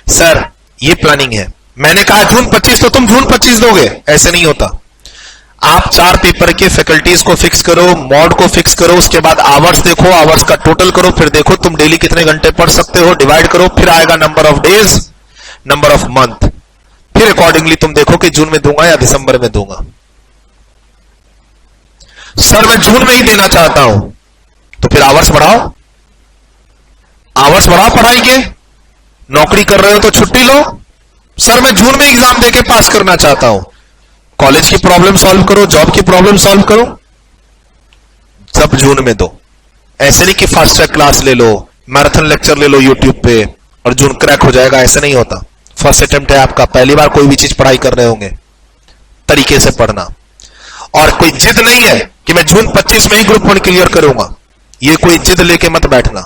सर ये प्लानिंग है, मैंने कहा जून 25 तो तुम जून 25 दोगे, ऐसे नहीं होता। आप 4 पेपर के फैकल्टीज को फिक्स करो, मॉड को फिक्स करो, उसके बाद आवर्स देखो, आवर्स का टोटल करो, फिर देखो तुम डेली कितने घंटे पढ़ सकते हो, डिवाइड करो, फिर आएगा number of days, number of month, फिर अकॉर्डिंगली तुम देखो कि जून में दूंगा या दिसंबर में दूंगा। सर मैं जून में ही देना चाहता हूं, तो फिर आवर्स बढ़ाओ, आवर्स बढ़ाओ पढ़ाई के, नौकरी कर रहे हो तो छुट्टी लो। सर मैं जून में एग्जाम देके पास करना चाहता हूं। कॉलेज की प्रॉब्लम सॉल्व करो, जॉब की प्रॉब्लम सॉल्व करो, सब जून में दो। ऐसे नहीं कि फास्ट ट्रैक क्लास ले लो, मैराथन लेक्चर ले लो यूट्यूब पे और जून क्रैक हो जाएगा, ऐसे नहीं होता। फर्स्ट अटेम्प्ट है आपका, पहली बार कोई भी चीज पढ़ाई कर रहे होंगे, तरीके से पढ़ना। और कोई जिद नहीं है कि मैं जून 25 में ही ग्रुप 1 क्लियर करूंगा, ये कोई जिद लेके मत बैठना,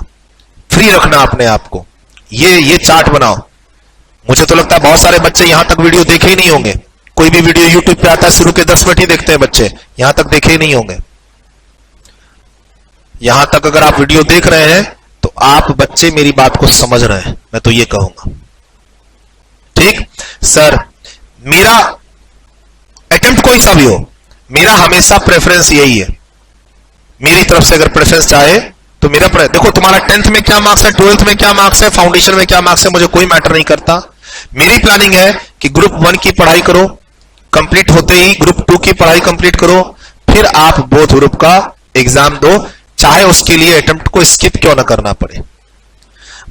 फ्री रखना अपने आप को। ये चार्ट बनाओ। मुझे तो लगता है बहुत सारे बच्चे यहां तक वीडियो देखे ही नहीं होंगे। कोई भी वीडियो यूट्यूब पे आता है शुरू के 10 मिनट ही देखते हैं बच्चे, यहां तक देखे ही नहीं होंगे। यहां तक अगर आप वीडियो देख रहे हैं तो आप बच्चे मेरी बात को समझ रहे हैं, मैं तो ये कहूंगा। ठीक सर, मेरा अटेम्प्ट कोई सा भी हो, मेरा हमेशा प्रेफरेंस यही है। मेरी तरफ से अगर प्रेफरेंस चाहे तो मेरा देखो तुम्हारा 10th में क्या मार्क्स है, 12th में क्या मार्क्स है, फाउंडेशन में क्या मार्क्स है, मुझे कोई मैटर नहीं करता। मेरी प्लानिंग है कि ग्रुप 1 की पढ़ाई करो, कंप्लीट होते ही ग्रुप 2 की पढ़ाई कंप्लीट करो, फिर आप बोथ ग्रुप का एग्जाम दो, चाहे उसके लिए अटेम्प्ट को स्किप क्यों ना करना पड़े।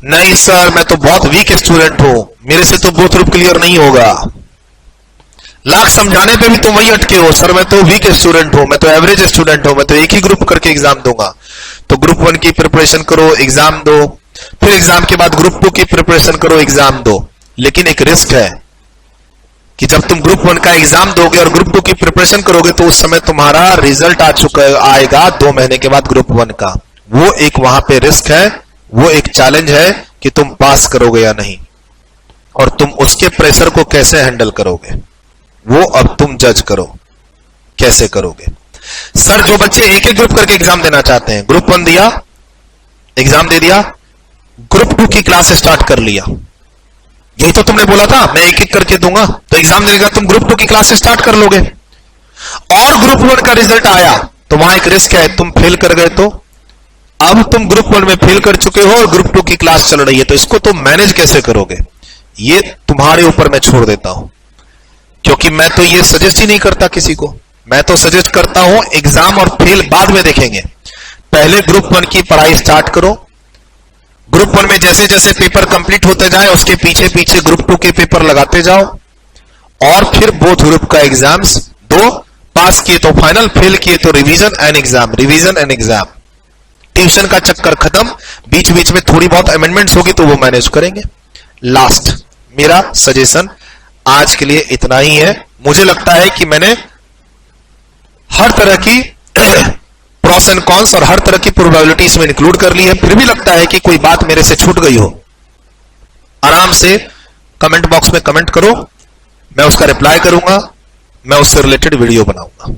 नहीं सर मैं तो बहुत वीक स्टूडेंट हूं, मेरे से तो बोथ ग्रुप क्लियर नहीं होगा। लाख समझाने पे भी तुम वही अटके हो, सर मैं तो वीक स्टूडेंट हूं, मैं तो एवरेज स्टूडेंट हूं, मैं तो एक ही ग्रुप करके एग्जाम दूंगा। तो ग्रुप 1 की प्रिपरेशन करो, एग्जाम दो, फिर एग्जाम के बाद ग्रुप 2 की प्रिपरेशन करो, एग्जाम दो। लेकिन एक रिस्क है कि जब तुम ग्रुप 1 का एग्जाम दोगे और ग्रुप 2 की प्रिपरेशन करोगे तो उस समय तुम्हारा रिजल्ट आएगा 2 महीने के बाद ग्रुप 1 का। वो एक वहां पे रिस्क है, वो एक चैलेंज है कि तुम पास करोगे या नहीं, और तुम उसके प्रेशर को कैसे हैंडल करोगे वो अब तुम जज करो कैसे करोगे। सर जो बच्चे एक एक ग्रुप करके एग्जाम देना चाहते हैं, ग्रुप 1 दिया, एग्जाम दे दिया, ग्रुप 2 की क्लास स्टार्ट कर लिया, यही तो तुमने बोला था मैं एक एक करके दूंगा, तो एग्जाम देने का तुम ग्रुप 2 की क्लास स्टार्ट कर लोगे, और ग्रुप 1 का रिजल्ट आया तो वहां एक रिस्क है तुम फेल कर गए, तो अब तुम ग्रुप 1 में फेल कर चुके हो और ग्रुप 2 की क्लास चल रही है, तो इसको तुम मैनेज कैसे करोगे ये तुम्हारे ऊपर मैं छोड़ देता हूं। क्योंकि मैं तो ये सजेस्ट ही नहीं करता किसी को, मैं तो सजेस्ट करता हूं एग्जाम और फेल बाद में देखेंगे, पहले ग्रुप 1 की पढ़ाई स्टार्ट करो। ग्रुप 1 में जैसे जैसे पेपर कंप्लीट होते जाए उसके पीछे पीछे ग्रुप 2 के पेपर लगाते जाओ, और फिर बोथ ग्रुप का एग्जाम्स दो, पास किए तो फाइनल, फेल किए तो revision and exam, revision and exam. Tuition का चक्कर खत्म, बीच बीच में थोड़ी बहुत अमेंडमेंट्स होगी तो वो मैनेज करेंगे। लास्ट मेरा सजेशन आज के लिए इतना ही है। मुझे लगता है कि मैंने हर तरह की प्रॉस एंड कॉन्स और हर तरह की प्रोबेबिलिटीज में इंक्लूड कर ली है, फिर भी लगता है कि कोई बात मेरे से छूट गई हो, आराम से कमेंट बॉक्स में कमेंट करो, मैं उसका रिप्लाई करूंगा, मैं उससे रिलेटेड वीडियो बनाऊंगा।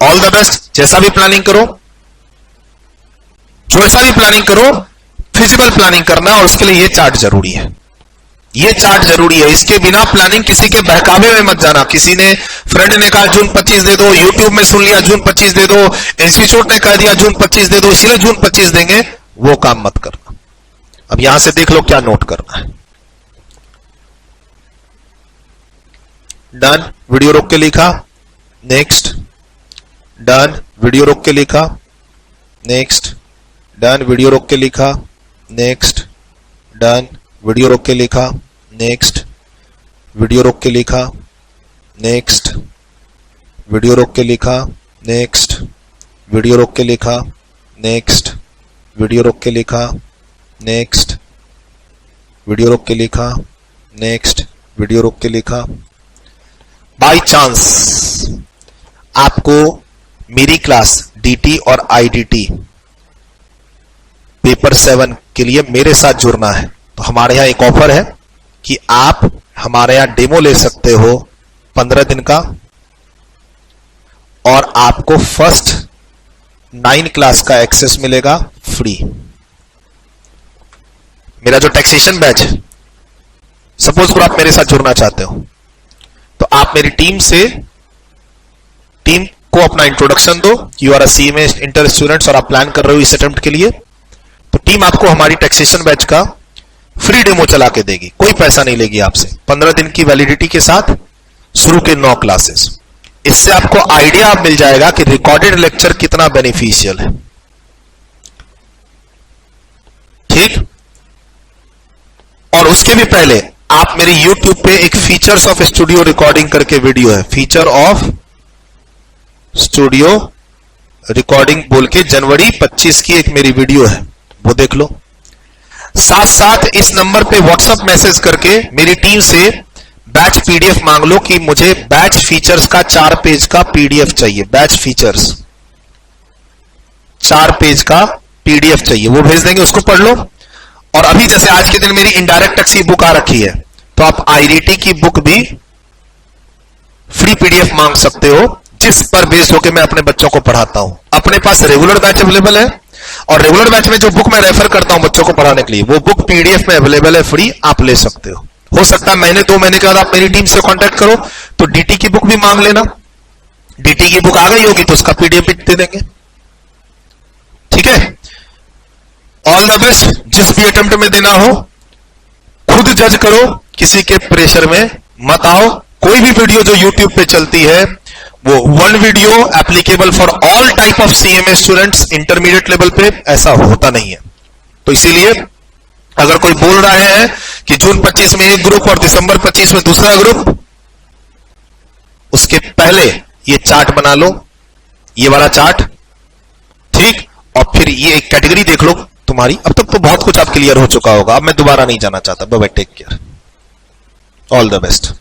All the best. जैसा भी प्लानिंग करो, जैसा भी प्लानिंग करो, फिजिबल प्लानिंग करना, और उसके लिए ये चार्ट जरूरी है, ये चार्ट जरूरी है। इसके बिना प्लानिंग किसी के बहकावे में मत जाना। किसी ने फ्रेंड ने कहा जून 25 दे दो, यूट्यूब में सुन लिया जून 25 दे दो, इंस्टीट्यूट ने कह दिया जून 25 दे दो इसलिए जून 25 देंगे, वो काम मत करना। अब यहां से देख लो क्या नोट करना है। डन, वीडियो रोक के लिखा, नेक्स्ट, डन, वीडियो रोक के लिखा, नेक्स्ट, डन, वीडियो रोक के लिखा, नेक्स्ट, डन, वीडियो रोक के लिखा, नेक्स्ट, वीडियो रोक के लिखा, नेक्स्ट, वीडियो रोक के लिखा, नेक्स्ट, वीडियो रोक के लिखा, नेक्स्ट, वीडियो रोक के लिखा, नेक्स्ट, वीडियो रोक के लिखा, नेक्स्ट, वीडियो रोक के लिखा। बाय चांस आपको मेरी क्लास डीटी और आईडीटी पेपर 7 के लिए मेरे साथ जुड़ना है तो हमारे यहां एक ऑफर है कि आप हमारे यहां डेमो ले सकते हो 15 दिन का, और आपको फर्स्ट 9 क्लास का एक्सेस मिलेगा फ्री। मेरा जो टैक्सेशन बैच है, सपोज करो आप मेरे साथ जुड़ना चाहते हो तो आप मेरी टीम को अपना इंट्रोडक्शन दो, you are a CMA inter students और आप प्लान कर रहे हो इस अटेम्प्ट के लिए, तो टीम आपको हमारी टैक्सेशन बैच का फ्री डेमो चला के देगी, कोई पैसा नहीं लेगी आपसे, 15 दिन की वैलिडिटी के साथ शुरू के 9 क्लासेस। इससे आपको आइडिया मिल जाएगा कि रिकॉर्डेड लेक्चर कितना बेनिफिशियल है। ठीक, और उसके भी पहले आप मेरी YouTube पे एक फीचर्स ऑफ स्टूडियो रिकॉर्डिंग करके वीडियो है, फीचर ऑफ स्टूडियो रिकॉर्डिंग बोल के जनवरी 25 की एक मेरी वीडियो है, वो देख लो। साथ साथ इस नंबर पे व्हाट्सएप मैसेज करके मेरी टीम से बैच पीडीएफ मांग लो कि मुझे बैच फीचर्स का 4 पेज का पीडीएफ चाहिए, बैच फीचर्स 4 पेज का पीडीएफ चाहिए, वो भेज देंगे, उसको पढ़ लो। और अभी जैसे आज के दिन मेरी इनडायरेक्ट टैक्स की बुक आ रखी है, तो आप आईडीटी की बुक भी फ्री पीडीएफ मांग सकते हो, जिस पर बेस्ड होकर मैं अपने बच्चों को पढ़ाता हूं। अपने पास रेगुलर बैच अवेलेबल है, और रेगुलर बैच में जो बुक मैं रेफर करता हूं बच्चों को पढ़ाने के लिए, वो बुक पीडीएफ में अवेलेबल है, फ्री, आप ले सकते हो सकता है महीने 2 महीने के बाद आप मेरी टीम से कांटेक्ट करो तो डीटी की बुक भी मांग लेना, डीटी की बुक आ गई होगी तो उसका पीडीएफ भी दे देंगे, ठीक है। ऑल द बेस्ट, जिस भी अटेम्प्ट में देना हो खुद जज करो, किसी के प्रेशर में मत आओ। कोई भी वीडियो जो यूट्यूब पे चलती है वो one video applicable for all type of CMA students intermediate level पे, ऐसा होता नहीं है। तो इसीलिए अगर कोई बोल रहा है कि जून 25 में एक ग्रुप और दिसंबर 25 में दूसरा ग्रुप, उसके पहले ये चार्ट बना लो, ये वाला चार्ट, ठीक, और फिर ये एक कैटेगरी देख लो तुम्हारी। अब तक तो बहुत कुछ आप क्लियर हो चुका होगा, अब मैं दोबारा नहीं जाना चाहता। Bye bye, take care, all the best.